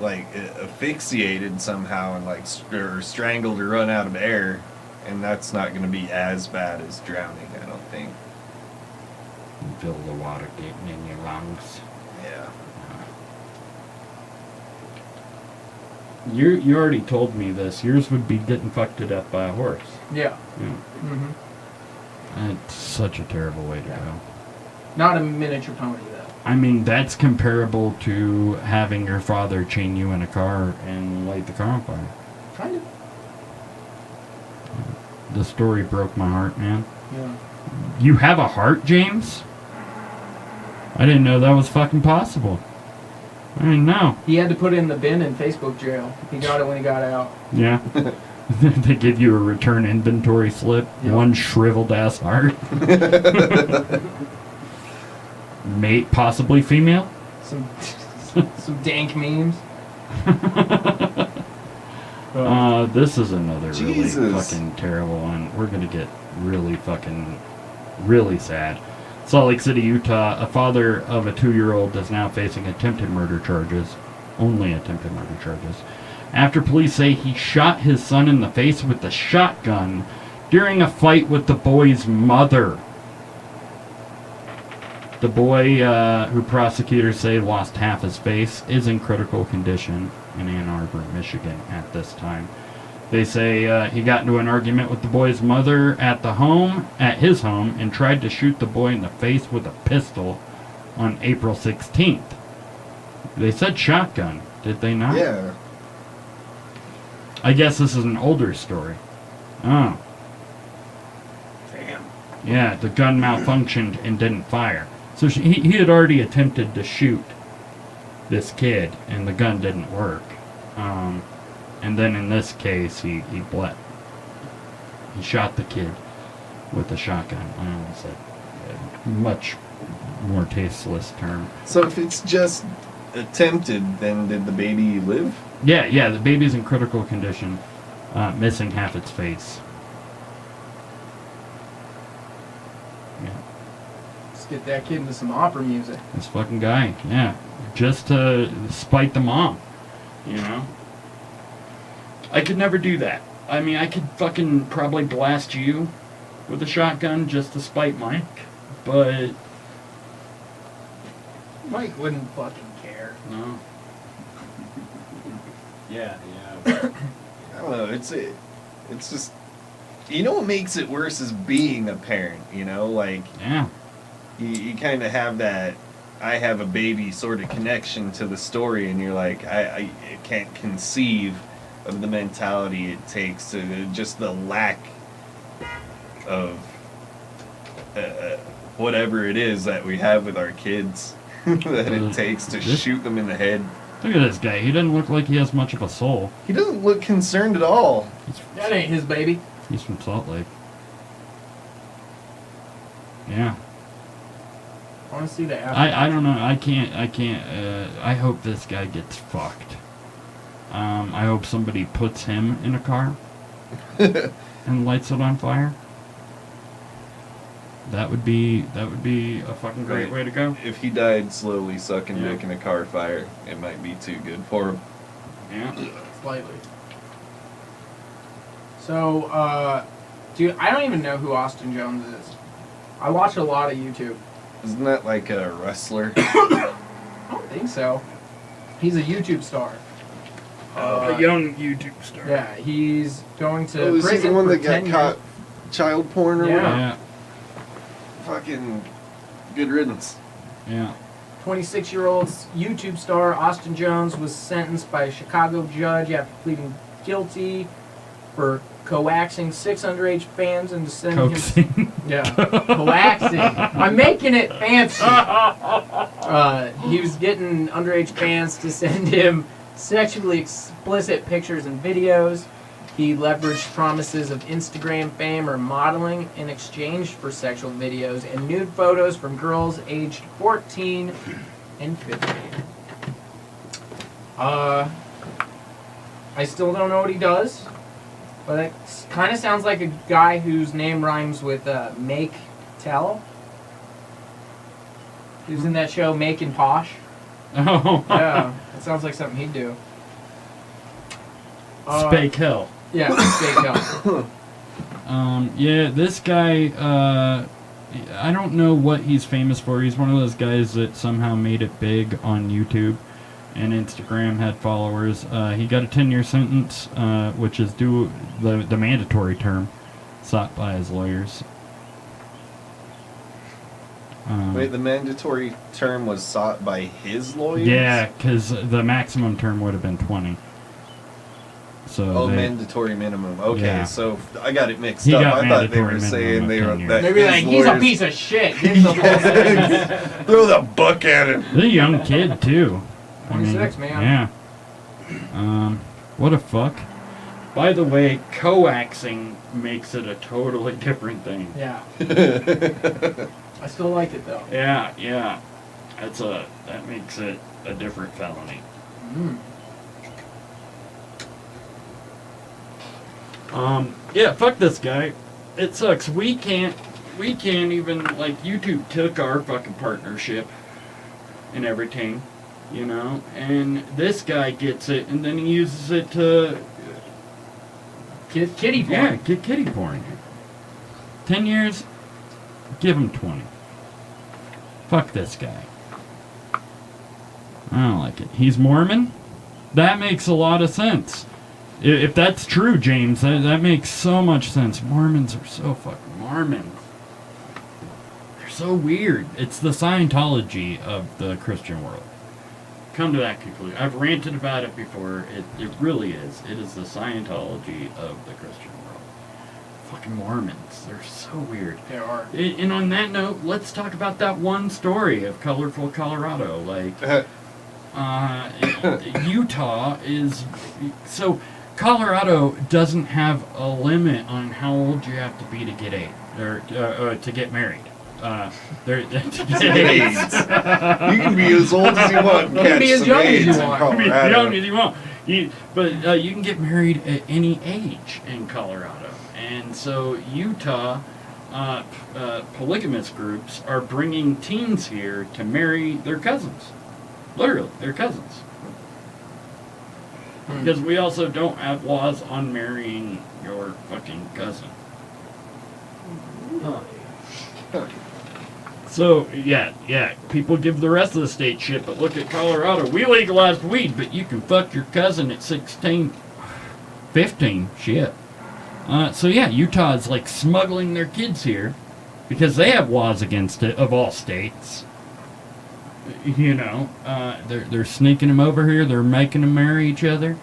asphyxiated somehow and, or strangled or run out of air, and that's not going to be as bad as drowning, I don't think. You feel the water getting in your lungs. Yeah. You already told me this. Yours would be getting fucked to death by a horse. Yeah. Yeah. Mm-hmm. That's such a terrible way to go. Not a miniature pony, though. I mean, that's comparable to having your father chain you in a car and light the car on fire. Kind of. The story broke my heart, man. Yeah. You have a heart, James? I didn't know that was fucking possible. I didn't know. He had to put it in the bin in Facebook jail. He got it when he got out. Yeah. They give you a return inventory slip. Yep. One shriveled ass heart. Mate, possibly female. Some dank memes. This is another Jesus. really fucking terrible one. We're gonna get really sad. Salt Lake City, Utah. A father of a 2-year-old is now facing attempted murder charges. Only attempted murder charges. After police say he shot his son in the face with a shotgun during a fight with the boy's mother. The boy, who prosecutors say lost half his face, is in critical condition in Ann Arbor, Michigan at this time. They say he got into an argument with the boy's mother at his home, and tried to shoot the boy in the face with a pistol on April 16th. They said shotgun, did they not? Yeah. I guess this is an older story. Oh. Yeah, the gun malfunctioned and didn't fire. So he had already attempted to shoot this kid, and the gun didn't work. And then in this case, he shot the kid with a shotgun. I almost said a much more tasteless term. So if it's just attempted, then did the baby live? Yeah, the baby's in critical condition, missing half its face. Yeah, Let's get that kid into some opera music. this fucking guy, yeah, just to spite the mom, you know? I could never do that. I mean, I could fucking probably blast you with a shotgun just to spite Mike, but Mike wouldn't fucking care. no. Yeah. I don't know. It's just, you know what makes it worse is being a parent. You know, like Yeah. you kind of have that I have a baby sort of connection to the story, and you're like I can't conceive of the mentality it takes to just the lack of whatever it is that we have with our kids that it takes to shoot them in the head. Look at this guy. He doesn't look like he has much of a soul. He doesn't look concerned at all. That ain't his baby. He's from Salt Lake. Yeah. I want to see the after. I don't know. I can't. I hope this guy gets fucked. I hope somebody puts him in a car and lights it on fire. That would be a fucking great Right. way to go. If he died slowly sucking Yeah. dick in a car fire, it might be too good for him. Yeah. Slightly. So, dude, I don't even know who Austin Jones is. I watch a lot of YouTube. Isn't that like a wrestler? I don't think so. He's a YouTube star. A young YouTube star. Yeah, he's going to Oh, is he prison the one for that got 10 caught years. child porn or Yeah. whatever? Yeah. Fucking good riddance. Yeah. 26-year-old YouTube star Austin Jones was sentenced by a Chicago judge after pleading guilty for coaxing 6 underage fans into sending him. Coaxing. Yeah, coaxing. I'm making it fancy. He was getting underage fans to send him sexually explicit pictures and videos. He leveraged promises of Instagram fame or modeling in exchange for sexual videos and nude photos from girls aged 14 and 15. I still don't know what he does, but it kind of sounds like a guy whose name rhymes with Make Tell. He was in that show Make and Posh. Oh. Yeah, it sounds like something he'd do. Spake Hill. Yeah, Spake Hill. Yeah, this guy, I don't know what he's famous for. He's one of those guys that somehow made it big on YouTube and Instagram, had followers. He got a 10-year sentence, which is due the mandatory term sought by his lawyers. Wait, the mandatory term was sought by his lawyers? Yeah, because the maximum term would have been 20. So Oh, they- mandatory minimum. Okay, Yeah. so I got it mixed He up. got I thought they were mandatory saying minimum they of were 10 that They'd be his like, he's a lawyers- piece of shit. Here's the whole sentence. Throw the book at him. He's a young kid too. 26, man. Yeah. What a fuck. By the way, coaxing makes it a totally different thing. Yeah. I still like it though. Yeah. That makes it a different felony. Yeah, fuck this guy. It sucks. We can't even, like, YouTube took our fucking partnership and everything, you know, and this guy gets it and then he uses it to Kitty porn. yeah, get kitty porn. 10 years, give him 20. Fuck this guy. I don't like it. He's Mormon? That makes a lot of sense. If that's true, James, that makes so much sense. Mormons are so fucking Mormon. They're so weird. It's the Scientology of the Christian world. Come to that conclusion. I've ranted about it before. It really is. It is the Scientology of the Christian world. Fucking Mormons. They're so weird. They are. And on that note, let's talk about that one story of colorful Colorado. Like, Utah is... So, Colorado doesn't have a limit on how old you have to be to get to get married. To get AIDS. You can be as old as you want and You can catch be as some young as AIDS you in want. You can be Colorado. young as you want. But you can get married at any age in Colorado. And so Utah polygamous groups are bringing teens here to marry their cousins. Literally, their cousins. Because we also don't have laws on marrying your fucking cousin. So, yeah, people give the rest of the state shit, but look at Colorado. We legalized weed, but you can fuck your cousin at 16, 15, shit. So yeah, Utah is like smuggling their kids here because they have laws against it, of all states. You know, they're sneaking them over here, they're making them marry each other.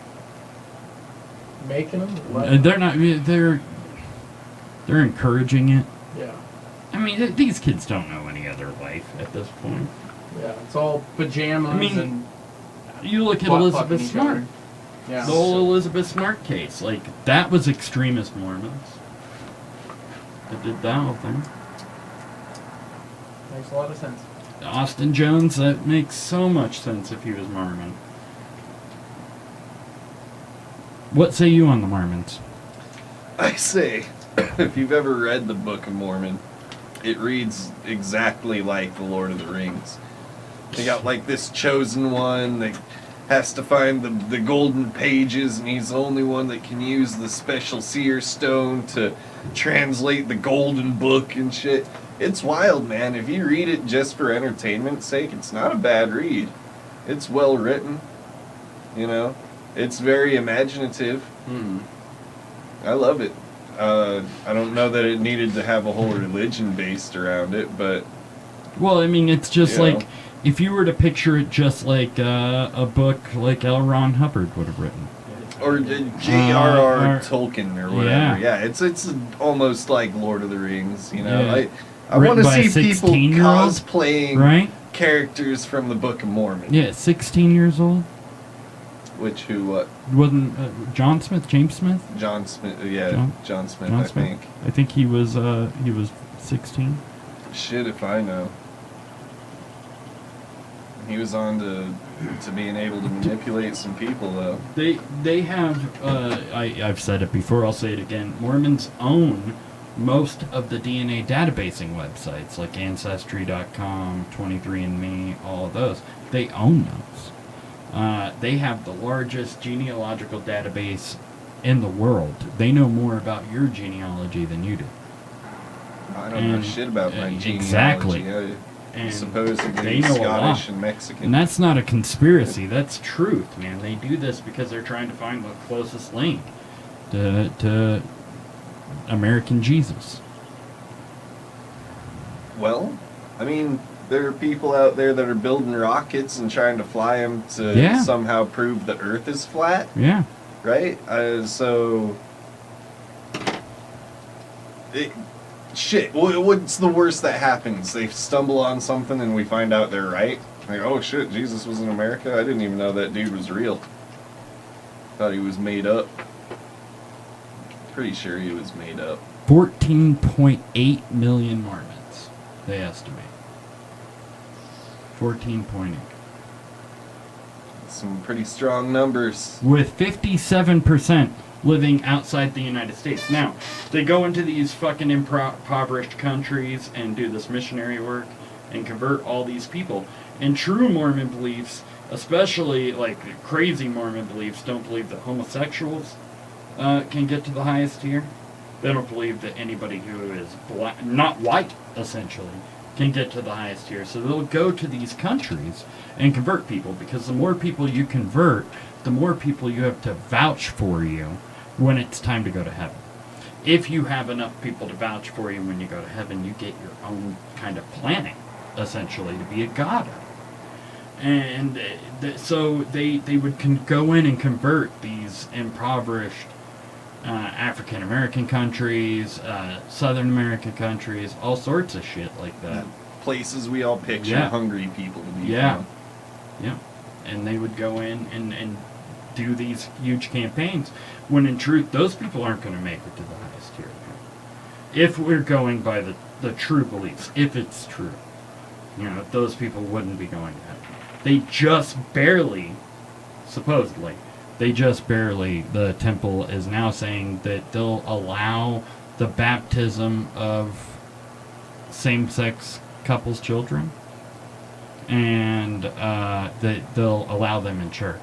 Making them? They're not, they're encouraging it. Yeah. I mean, these kids don't know any other life at this point. Yeah, it's all pajamas and You look at butt Elizabeth fucking each Smart. other. Yeah. The whole Elizabeth Smart case. Like, that was extremist Mormons that did that whole thing. Makes a lot of sense. Austin Jones, that makes so much sense if he was Mormon. What say you on the Mormons? I say, if you've ever read the Book of Mormon, it reads exactly like the Lord of the Rings. They got like this chosen one that has to find the golden pages, and he's the only one that can use the special seer stone to translate the golden book and shit. It's wild, man. If you read it just for entertainment's sake, it's not a bad read. It's well written, you know. It's very imaginative. I love it. I don't know that it needed to have a whole religion based around it, but... Well, I mean, it's just You like, know. if you were to picture it just like a book like L. Ron Hubbard would have written. Or J.R.R. Tolkien or whatever. Yeah. Yeah, it's almost like Lord of the Rings, you know. Yeah. I Written want to by a see people 16-year-old, cosplaying right? characters from the Book of Mormon. Yeah, 16 years old. Which, what? Wasn't John Smith, James Smith? John Smith, yeah, John Smith, John I Smith. think. I think he was 16. Shit if I know. He was on to being able to manipulate some people, though. They have, I've said it before, I'll say it again, Mormons own most of the DNA databasing websites, like Ancestry.com, 23andMe, all of those. They own those. They have the largest genealogical database in the world. They know more about your genealogy than you do. I don't know shit about my genealogy. Exactly. I'm And supposedly they know a Scottish lot. and Mexican. And that's not a conspiracy, that's truth, man. They do this because they're trying to find the closest link to American Jesus. Well, I mean, there are people out there that are building rockets and trying to fly them to Yeah. somehow prove the Earth is flat, Yeah. right? Shit, what's the worst that happens? They stumble on something and we find out they're right? Like, oh shit, Jesus was in America? I didn't even know that dude was real. Thought he was made up. Pretty sure he was made up. 14.8 million Mormons, they estimate. 14.8. Some pretty strong numbers. With 57% living outside the United States. Now, they go into these fucking impoverished countries and do this missionary work and convert all these people. And true Mormon beliefs, especially like crazy Mormon beliefs, don't believe that homosexuals can get to the highest tier. They don't believe that anybody who is black, not white, essentially, can get to the highest tier. So they'll go to these countries and convert people, because the more people you convert, the more people you have to vouch for you when it's time to go to heaven. If you have enough people to vouch for you when you go to heaven, you get your own kind of planet, essentially, to be a god of. And so they would go in and convert these impoverished African American countries, Southern American countries, all sorts of shit like that. Places we all picture Yeah. hungry people to be Yeah. from. Yeah. And they would go in and do these huge campaigns when in truth those people aren't going to make it to the highest tier. If we're going by the true beliefs, if it's true, those people wouldn't be going to heaven. They just barely, supposedly, the temple is now saying that they'll allow the baptism of same-sex couples' children, and that they'll allow them in church.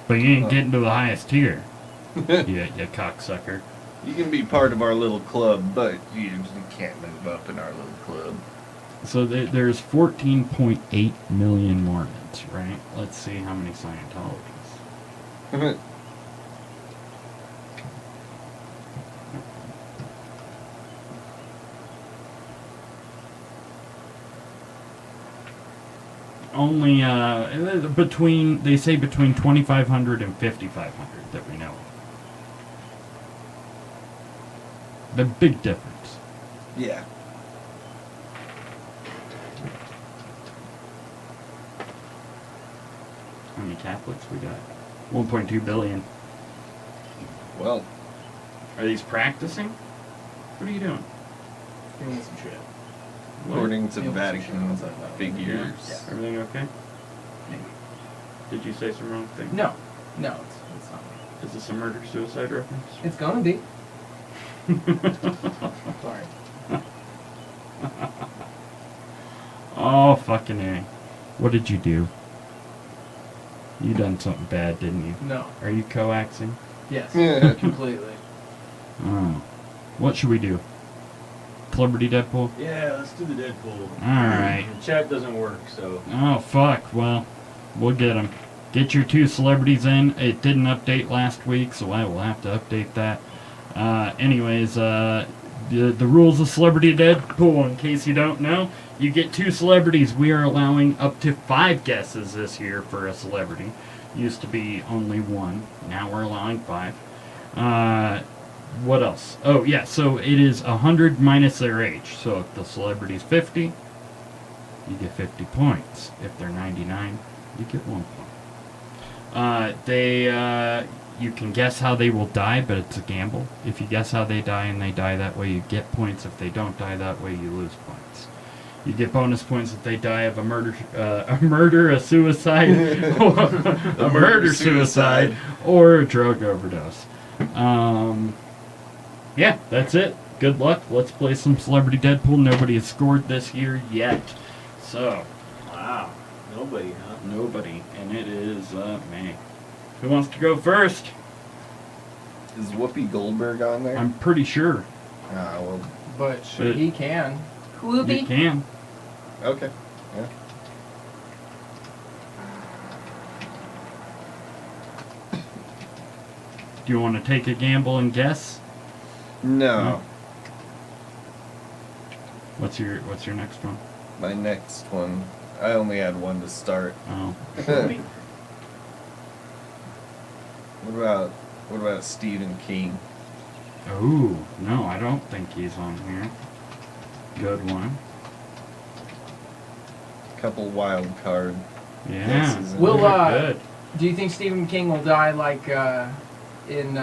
But you ain't getting to the highest tier, you cocksucker. You can be part of our little club, but you can't move up in our little club. So there's 14.8 million Mormons, right? Let's see how many Scientologists. Only they say between 2,500 and 5,500 that we know of. The big difference. Yeah. How many Catholics we got? 1.2 billion. Well, Are these practicing? What are you doing? Doing some shit. according to Yeah, Vatican what's that about? figures. Yeah. Everything okay? Maybe. Did you say some wrong thing? No, it's not. Is this a murder-suicide reference? It's gonna be. Sorry. Oh, fucking A. What did you do? You done something bad, didn't you? No. Are you coaxing? Yes. Yeah. Completely. Oh. What should we do? Celebrity Deadpool? Yeah, let's do the Deadpool. Alright. The chat doesn't work, so. Oh, fuck. Well, we'll get them. Get your 2 celebrities in. It didn't update last week, so I will have to update that. Anyways, the rules of Celebrity Deadpool, in case you don't know, you get 2 celebrities. We are allowing up to 5 guesses this year for a celebrity. Used to be only 1. Now we're allowing 5. What else? Oh, yeah, so it is 100 minus their age. So if the celebrity's 50, you get 50 points. If they're 99, you get 1 point. You can guess how they will die, but it's a gamble. If you guess how they die and they die that way, you get points. If they don't die that way, you lose points. You get bonus points if they die of a suicide, a murder-suicide, or a drug overdose. Yeah, that's it. Good luck. Let's play some Celebrity Deadpool. Nobody has scored this year yet. So, Wow. Nobody, huh? nobody. And it is me. Who wants to go first? Is Whoopi Goldberg on there? I'm pretty sure. Well, But But- he can. You can. okay. Yeah. Do you want to take a gamble and guess? No. What's your next one? My next one. I only had one to start. Oh. What about Stephen King? Oh, no, I don't think he's on here. Good one. Couple wild card. Yeah. guesses in Will, there. Good. Do you think Stephen King will die like in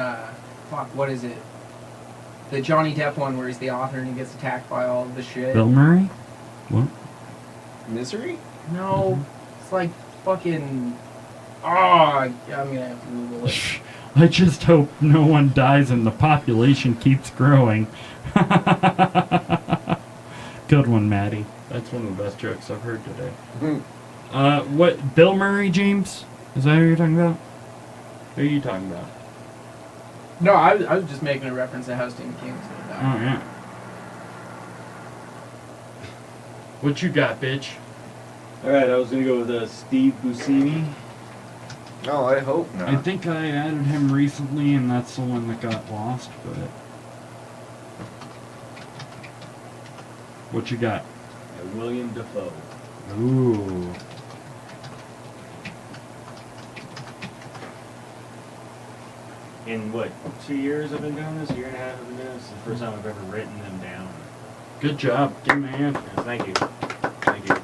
what is it? The Johnny Depp one where he's the author and he gets attacked by all of the shit. Bill Murray? What? Misery? No, it's like fucking. Oh, I'm gonna have to Google it. I just hope no one dies and the population keeps growing. Good one, Maddie. That's one of the best jokes I've heard today. What? Bill Murray, James? Is that who you're talking about? Who are you talking about? No, I was just making a reference to how Stephen King was gonna die. Oh, yeah. What you got, bitch? Alright, I was gonna go with Steve Buscemi. No, I hope not. I think I added him recently, and that's the one that got lost, but... What you got? William Dafoe. Ooh. In what, 2 years I've been doing this? Year and a half I've been doing this. It's the first time I've ever written them down. Good job. Give him a hand. Yes, thank you. Thank you.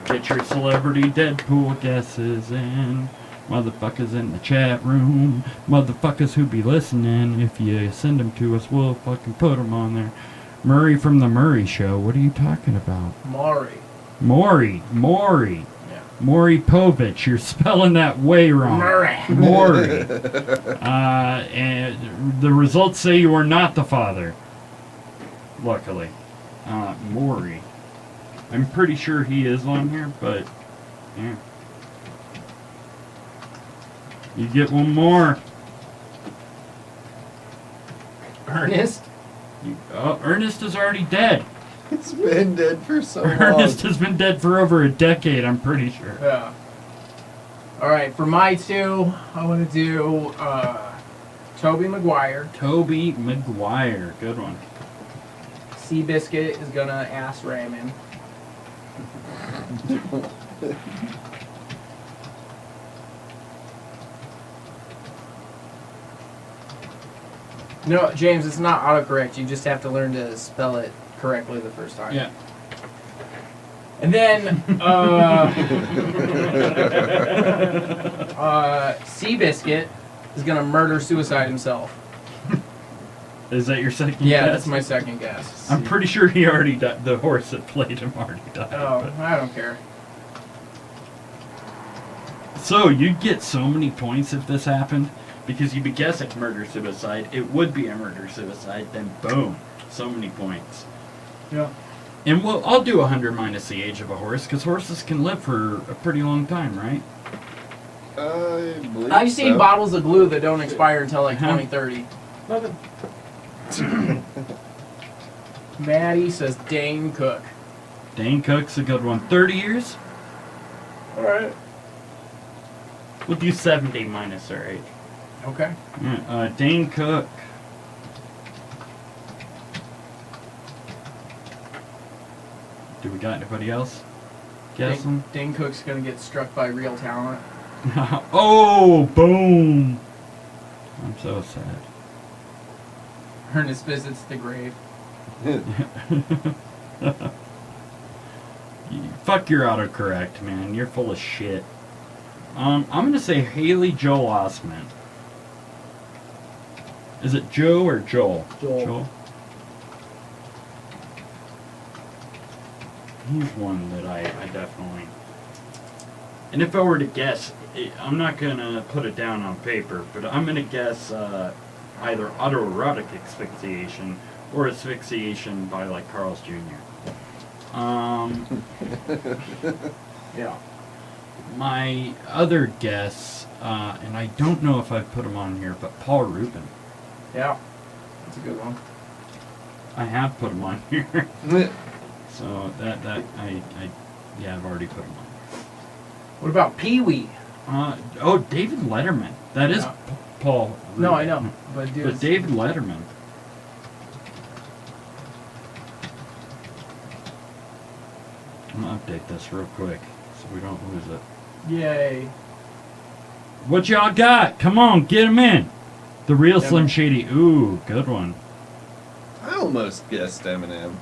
Get your celebrity Deadpool guesses in. Motherfuckers in the chat room. Motherfuckers who be listening. If you send them to us, we'll fucking put them on there. Murray from the Murray Show. What are you talking about? Maury. Maury. Yeah. Maury Povich. You're spelling that way wrong. Maury. And the results say you are not the father. Luckily. Maury. I'm pretty sure he is on here, but yeah. You get one more. Ernest. Ernest is already dead. It's been dead for so long. Ernest has been dead for over a decade, I'm pretty sure. Yeah. All right, for my two, I want to do Toby Maguire. Toby Maguire. Good one. Seabiscuit is gonna ass ram him. No, James, it's not autocorrect. You just have to learn to spell it correctly the first time. Yeah. And then, Seabiscuit is gonna murder-suicide himself. Is that your second Yeah, guess? that's my second guess. I'm pretty sure he already died. The horse that played him already died. Oh, I don't care. So, you'd get so many points if this happened, because you'd be guessing murder-suicide. It would be a murder-suicide, then boom, so many points. Yeah. And I'll do 100 minus the age of a horse, because horses can live for a pretty long time, right? I believe I've seen so. bottles of glue that don't expire until like Uh-huh. 2030. Nothing. Maddie says Dane Cook. Dane Cook's a good one. 30 years? Alright. We'll do 70 minus their age. Okay. Yeah, Dane Cook. Do we got anybody else? Guessing? Dane Cook's gonna get struck by real talent. Oh, boom! I'm so sad. Ernest visits the grave. Fuck your autocorrect, man. You're full of shit. I'm gonna say Haley Joel Osment. Is it Joe or Joel? Joel. He's one that I definitely... And if I were to guess, I'm not gonna put it down on paper, but I'm gonna guess either autoerotic asphyxiation or asphyxiation by like Carl's Jr. Yeah. My other guess, and I don't know if I've put him on here, but Paul Rubin. Yeah. That's a good one. I have put him on here. So I've already put him on. What about Pee Wee? David Letterman. That is Yeah. Paul Rubin. No, I know. But dude, But David Letterman. I'm gonna update this real quick so we don't lose it. yay. What y'all got? Come on, get him in. The real Eminem. Slim Shady. Ooh, good one. I almost guessed Eminem.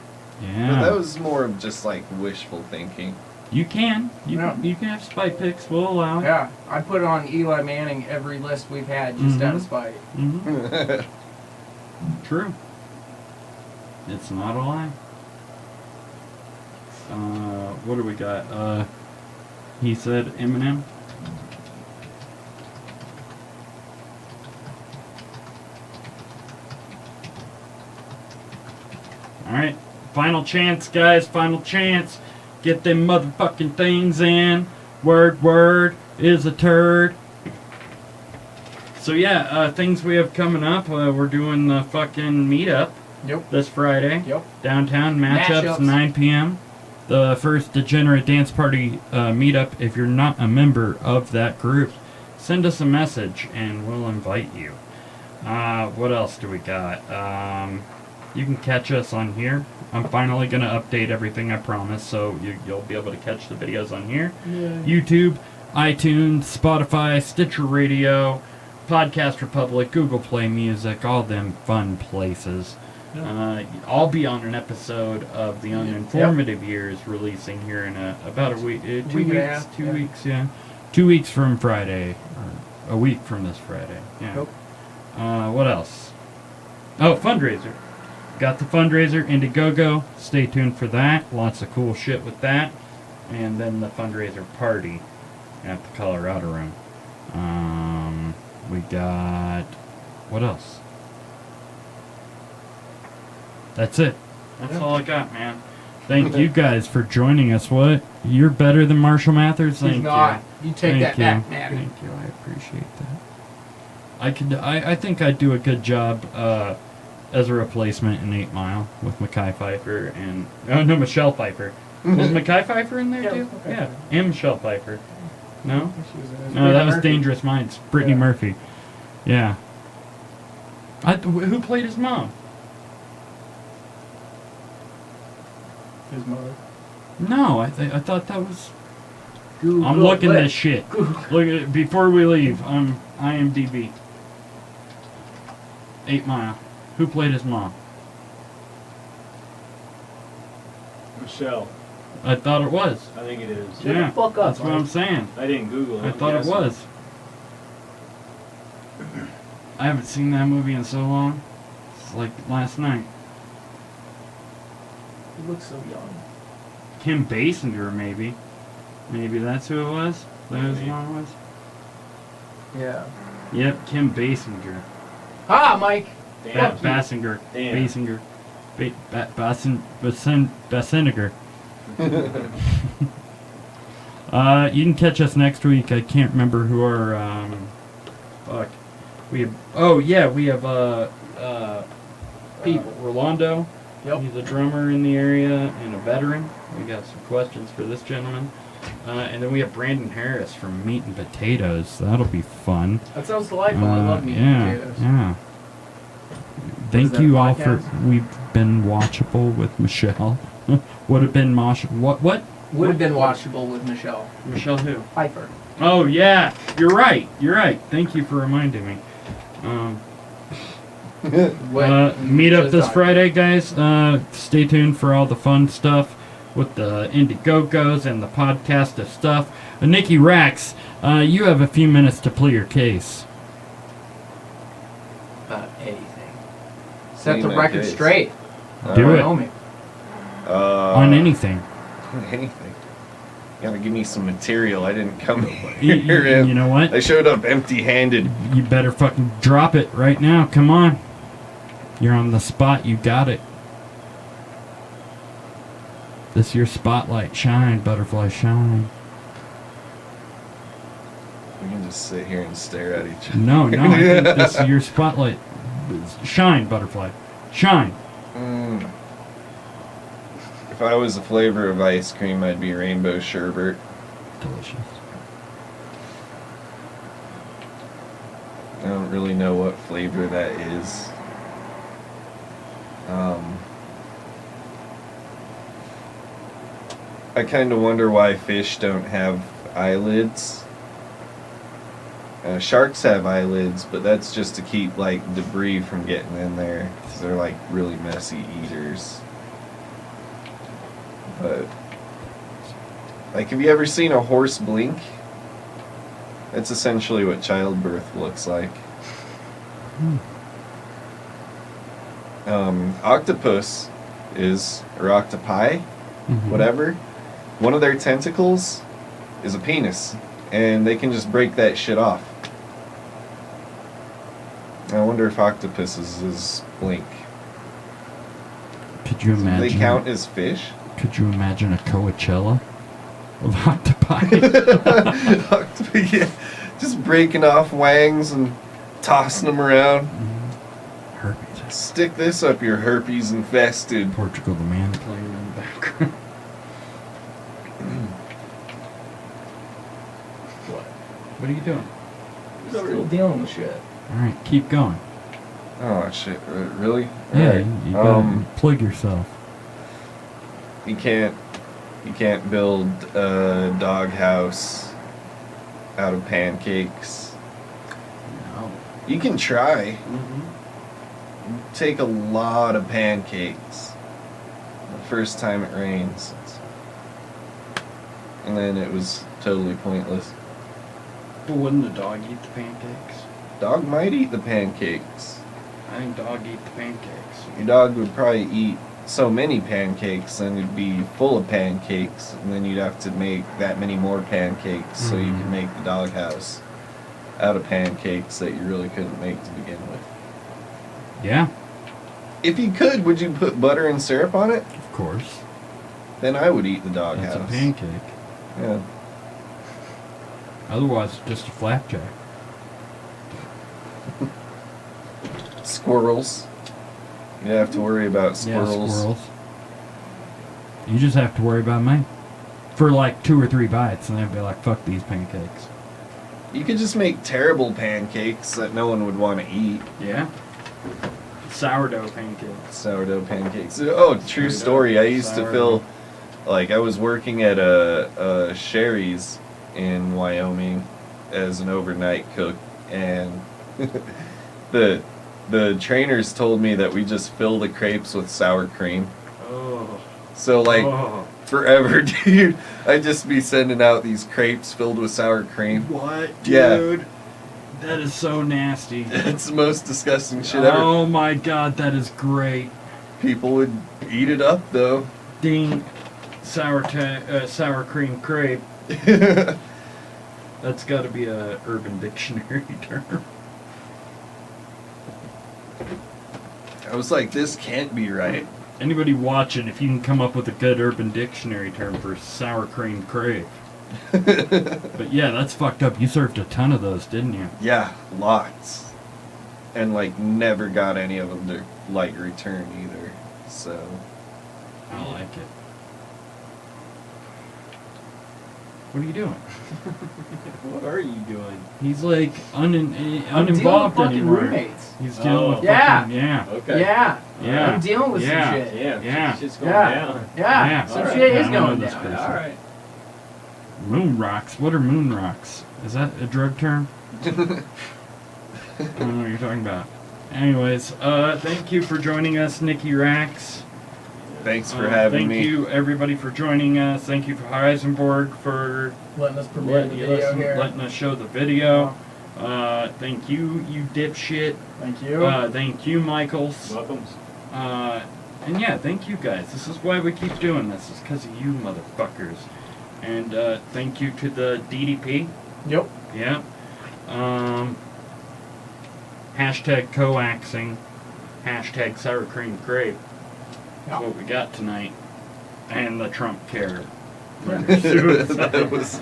Yeah. But that was more of just like wishful thinking. You can. You Yeah. can have spite picks. We'll allow it. Yeah, I put on Eli Manning every list we've had just out of spite. Mhm. True. It's not a lie. What do we got? He said Eminem. Alright. Final chance, guys. Final chance. Get them motherfucking things in. Word is a turd. So yeah, things we have coming up. We're doing the fucking meetup Yep. this Friday. Yep. Downtown matchups, Matchups. 9 p.m. The first Degenerate Dance Party meetup. If you're not a member of that group, send us a message and we'll invite you. What else do we got? You can catch us on here. I'm finally going to update everything, I promise, so you'll be able to catch the videos on here. Yeah. YouTube, iTunes, Spotify, Stitcher Radio, Podcast Republic, Google Play Music, all them fun places. I'll be on an episode of The Uninformative Years releasing here in about a week, 2 Week and a weeks, half, 2 yeah. weeks, yeah. 2 weeks from Friday, or a week from this Friday, yeah. Nope. What else? Oh, fundraiser. Got the fundraiser, Indiegogo. Stay tuned for that. Lots of cool shit with that. And then the fundraiser party at the Colorado Room. We got... What else? That's it. That's all I got, man. Thank you guys for joining us. What? You're better than Marshall Mathers? Thank He's you. not. You take Thank that you. back, Maddie. Thank you. I appreciate that. I think I'd do a good job as a replacement in 8 Mile with Mekhi Phifer and... Oh, no, Michelle Pfeiffer. Was Mekhi Phifer in there, Yeah, too? okay. Yeah, and Michelle Pfeiffer. No? She was in it. No, that was Murphy. Dangerous Minds. Brittany Yeah. Murphy. Yeah. Who played his mom? His mother. No, I thought that was... Google I'm looking it. this shit. Google. Look at before we leave. IMDb. 8 Mile. Who played his mom? Michelle. I thought it was. I think it is. Shut the Yeah, fuck up, that's what I'm Mike. saying. I didn't Google it. I thought it Yes. was. I haven't seen that movie in so long. It's like last night. He looks so young. Kim Basinger, maybe. Maybe that's who it was. That was Maybe. who it was. Yeah. Yep, Kim Basinger. Ah, Mike. Damn. Basinger. Damn. Basinger. Basinger. You can catch us next week. I can't remember who our fuck. We have People. Rolando. Yep. He's a drummer in the area and a veteran. We got some questions for this gentleman. And then we have Brandon Harris from Meat and Potatoes. That'll be fun. That sounds delightful. I love meat yeah, and potatoes. Yeah. Thank that, a you all for. podcast? We've been watchable with Michelle. Would have been What? Would have been watchable with Michelle Michelle who? Pfeiffer. Oh yeah, you're right. You're right. Thank you for reminding me. Meet up Just this talk. Friday, guys. Stay tuned for all the fun stuff with the Indiegogos and the podcast of stuff. Nikki Rax, you have a few minutes to plead your case. About anything. Set Plead the my record case. straight. Do it. Wyoming. On anything. Anything. You gotta give me some material. I didn't come You, here. and you know what? I showed up empty-handed. You better fucking drop it right now. Come on. You're on the spot. You got it. This your spotlight. Shine, butterfly, shine. We can just sit here and stare at each other. No, I think this is your spotlight. Shine, butterfly. Shine. If I was a flavor of ice cream, I'd be rainbow sherbet. Delicious. I don't really know what flavor that is. I kind of wonder why fish don't have eyelids. Sharks have eyelids, but that's just to keep like debris from getting in there, 'cause they're like really messy eaters. But like, have you ever seen a horse blink? That's essentially what childbirth looks like. Octopus is, or octopi, whatever. One of their tentacles is a penis, and they can just break that shit off. I wonder if octopuses blink. Could you Do imagine? they count as fish? Could you imagine a Coachella of octopi? Octopi, yeah. Just breaking off wangs and tossing them around. Herpes. Stick this up your herpes infested. Portugal the man playing in the background. What are you doing? Still dealing with shit. All right, keep going. Oh shit! Really? Yeah, Alright. you gotta plug yourself. You can't build a doghouse out of pancakes. No. You can try. Mm-hmm. Take a lot of pancakes the first time it rains. And then it was totally pointless. But wouldn't the dog eat the pancakes? Dog might eat the pancakes. I think dog eat the pancakes. Your dog would probably eat so many pancakes, then it'd be full of pancakes, and then you'd have to make that many more pancakes so you could make the doghouse out of pancakes that you really couldn't make to begin with. Yeah, If you could, would you put butter and syrup on it? of course. Then I would eat the doghouse. It's a pancake. Yeah. Otherwise, just a flapjack. Squirrels. You don't have to worry about squirrels. Yeah, squirrels. You just have to worry about me. For like 2 or 3 bites, and they'd be like, fuck these pancakes. You could just make terrible pancakes that no one would want to eat. Yeah? Sourdough pancakes. Sourdough pancakes. Oh, true story. I used to fill, like, I was working at a Sherry's in Wyoming as an overnight cook, and the trainers told me that we just fill the crepes with sour cream. Oh. So, like, Oh. forever, dude, I'd just be sending out these crepes filled with sour cream. What, Yeah. dude? That is so nasty. It's the most disgusting shit ever. Oh my god, that is great. People would eat it up, though. Ding. Sour cream crepe. That's got to be a Urban Dictionary term. I was like, this can't be right. Anybody watching, if you can come up with a good Urban Dictionary term for sour cream crepe. But yeah, that's fucked up. You served a ton of those, didn't you? Yeah, lots. And, like, never got any of them to, like, return either. So, I like it. What are you doing? What are you doing? He's like I'm dealing with uninvolved fucking anymore. roommates. He's dealing with Yeah. fucking, yeah. Okay. Yeah. Yeah. I'm dealing with Yeah. some shit. Yeah. Yeah. Shit's going Yeah. down. Yeah. Yeah. Some Alright. shit I is don't know going this down. person. All right. Moon rocks. What are moon rocks? Is that a drug term? I don't know what you're talking about. Anyways, thank you for joining us, Nikki Rax. thanks for having me. Thank you, everybody, for joining us. Thank you for Heisenberg for Letting us premiere the video here. letting us show the video. Thank you, you dipshit. Thank you. Thank you, Michaels. Welcome. And yeah, thank you guys. This is why we keep doing this. It's because of you motherfuckers. And thank you to the DDP. Yep. Yeah. Hashtag coaxing. Hashtag sour cream crepe. That's what we got tonight. And the Trump care. That was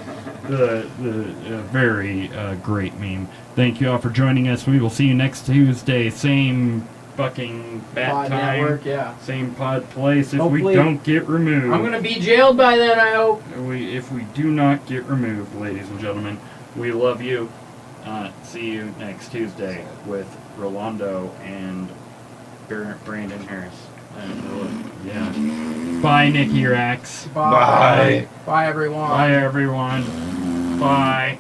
The very great meme. Thank you all for joining us. We will see you next Tuesday. Same fucking bat Pod time. network, yeah. Same pod place. If we Hopefully- don't get removed. I'm gonna be jailed by then, I hope. If we do not get removed, ladies and gentlemen, we love you. See you next Tuesday with Rolando and Brandon Harris. Yeah. Bye, Nikki Rax. Bye. Bye, everyone. Bye, everyone. Bye.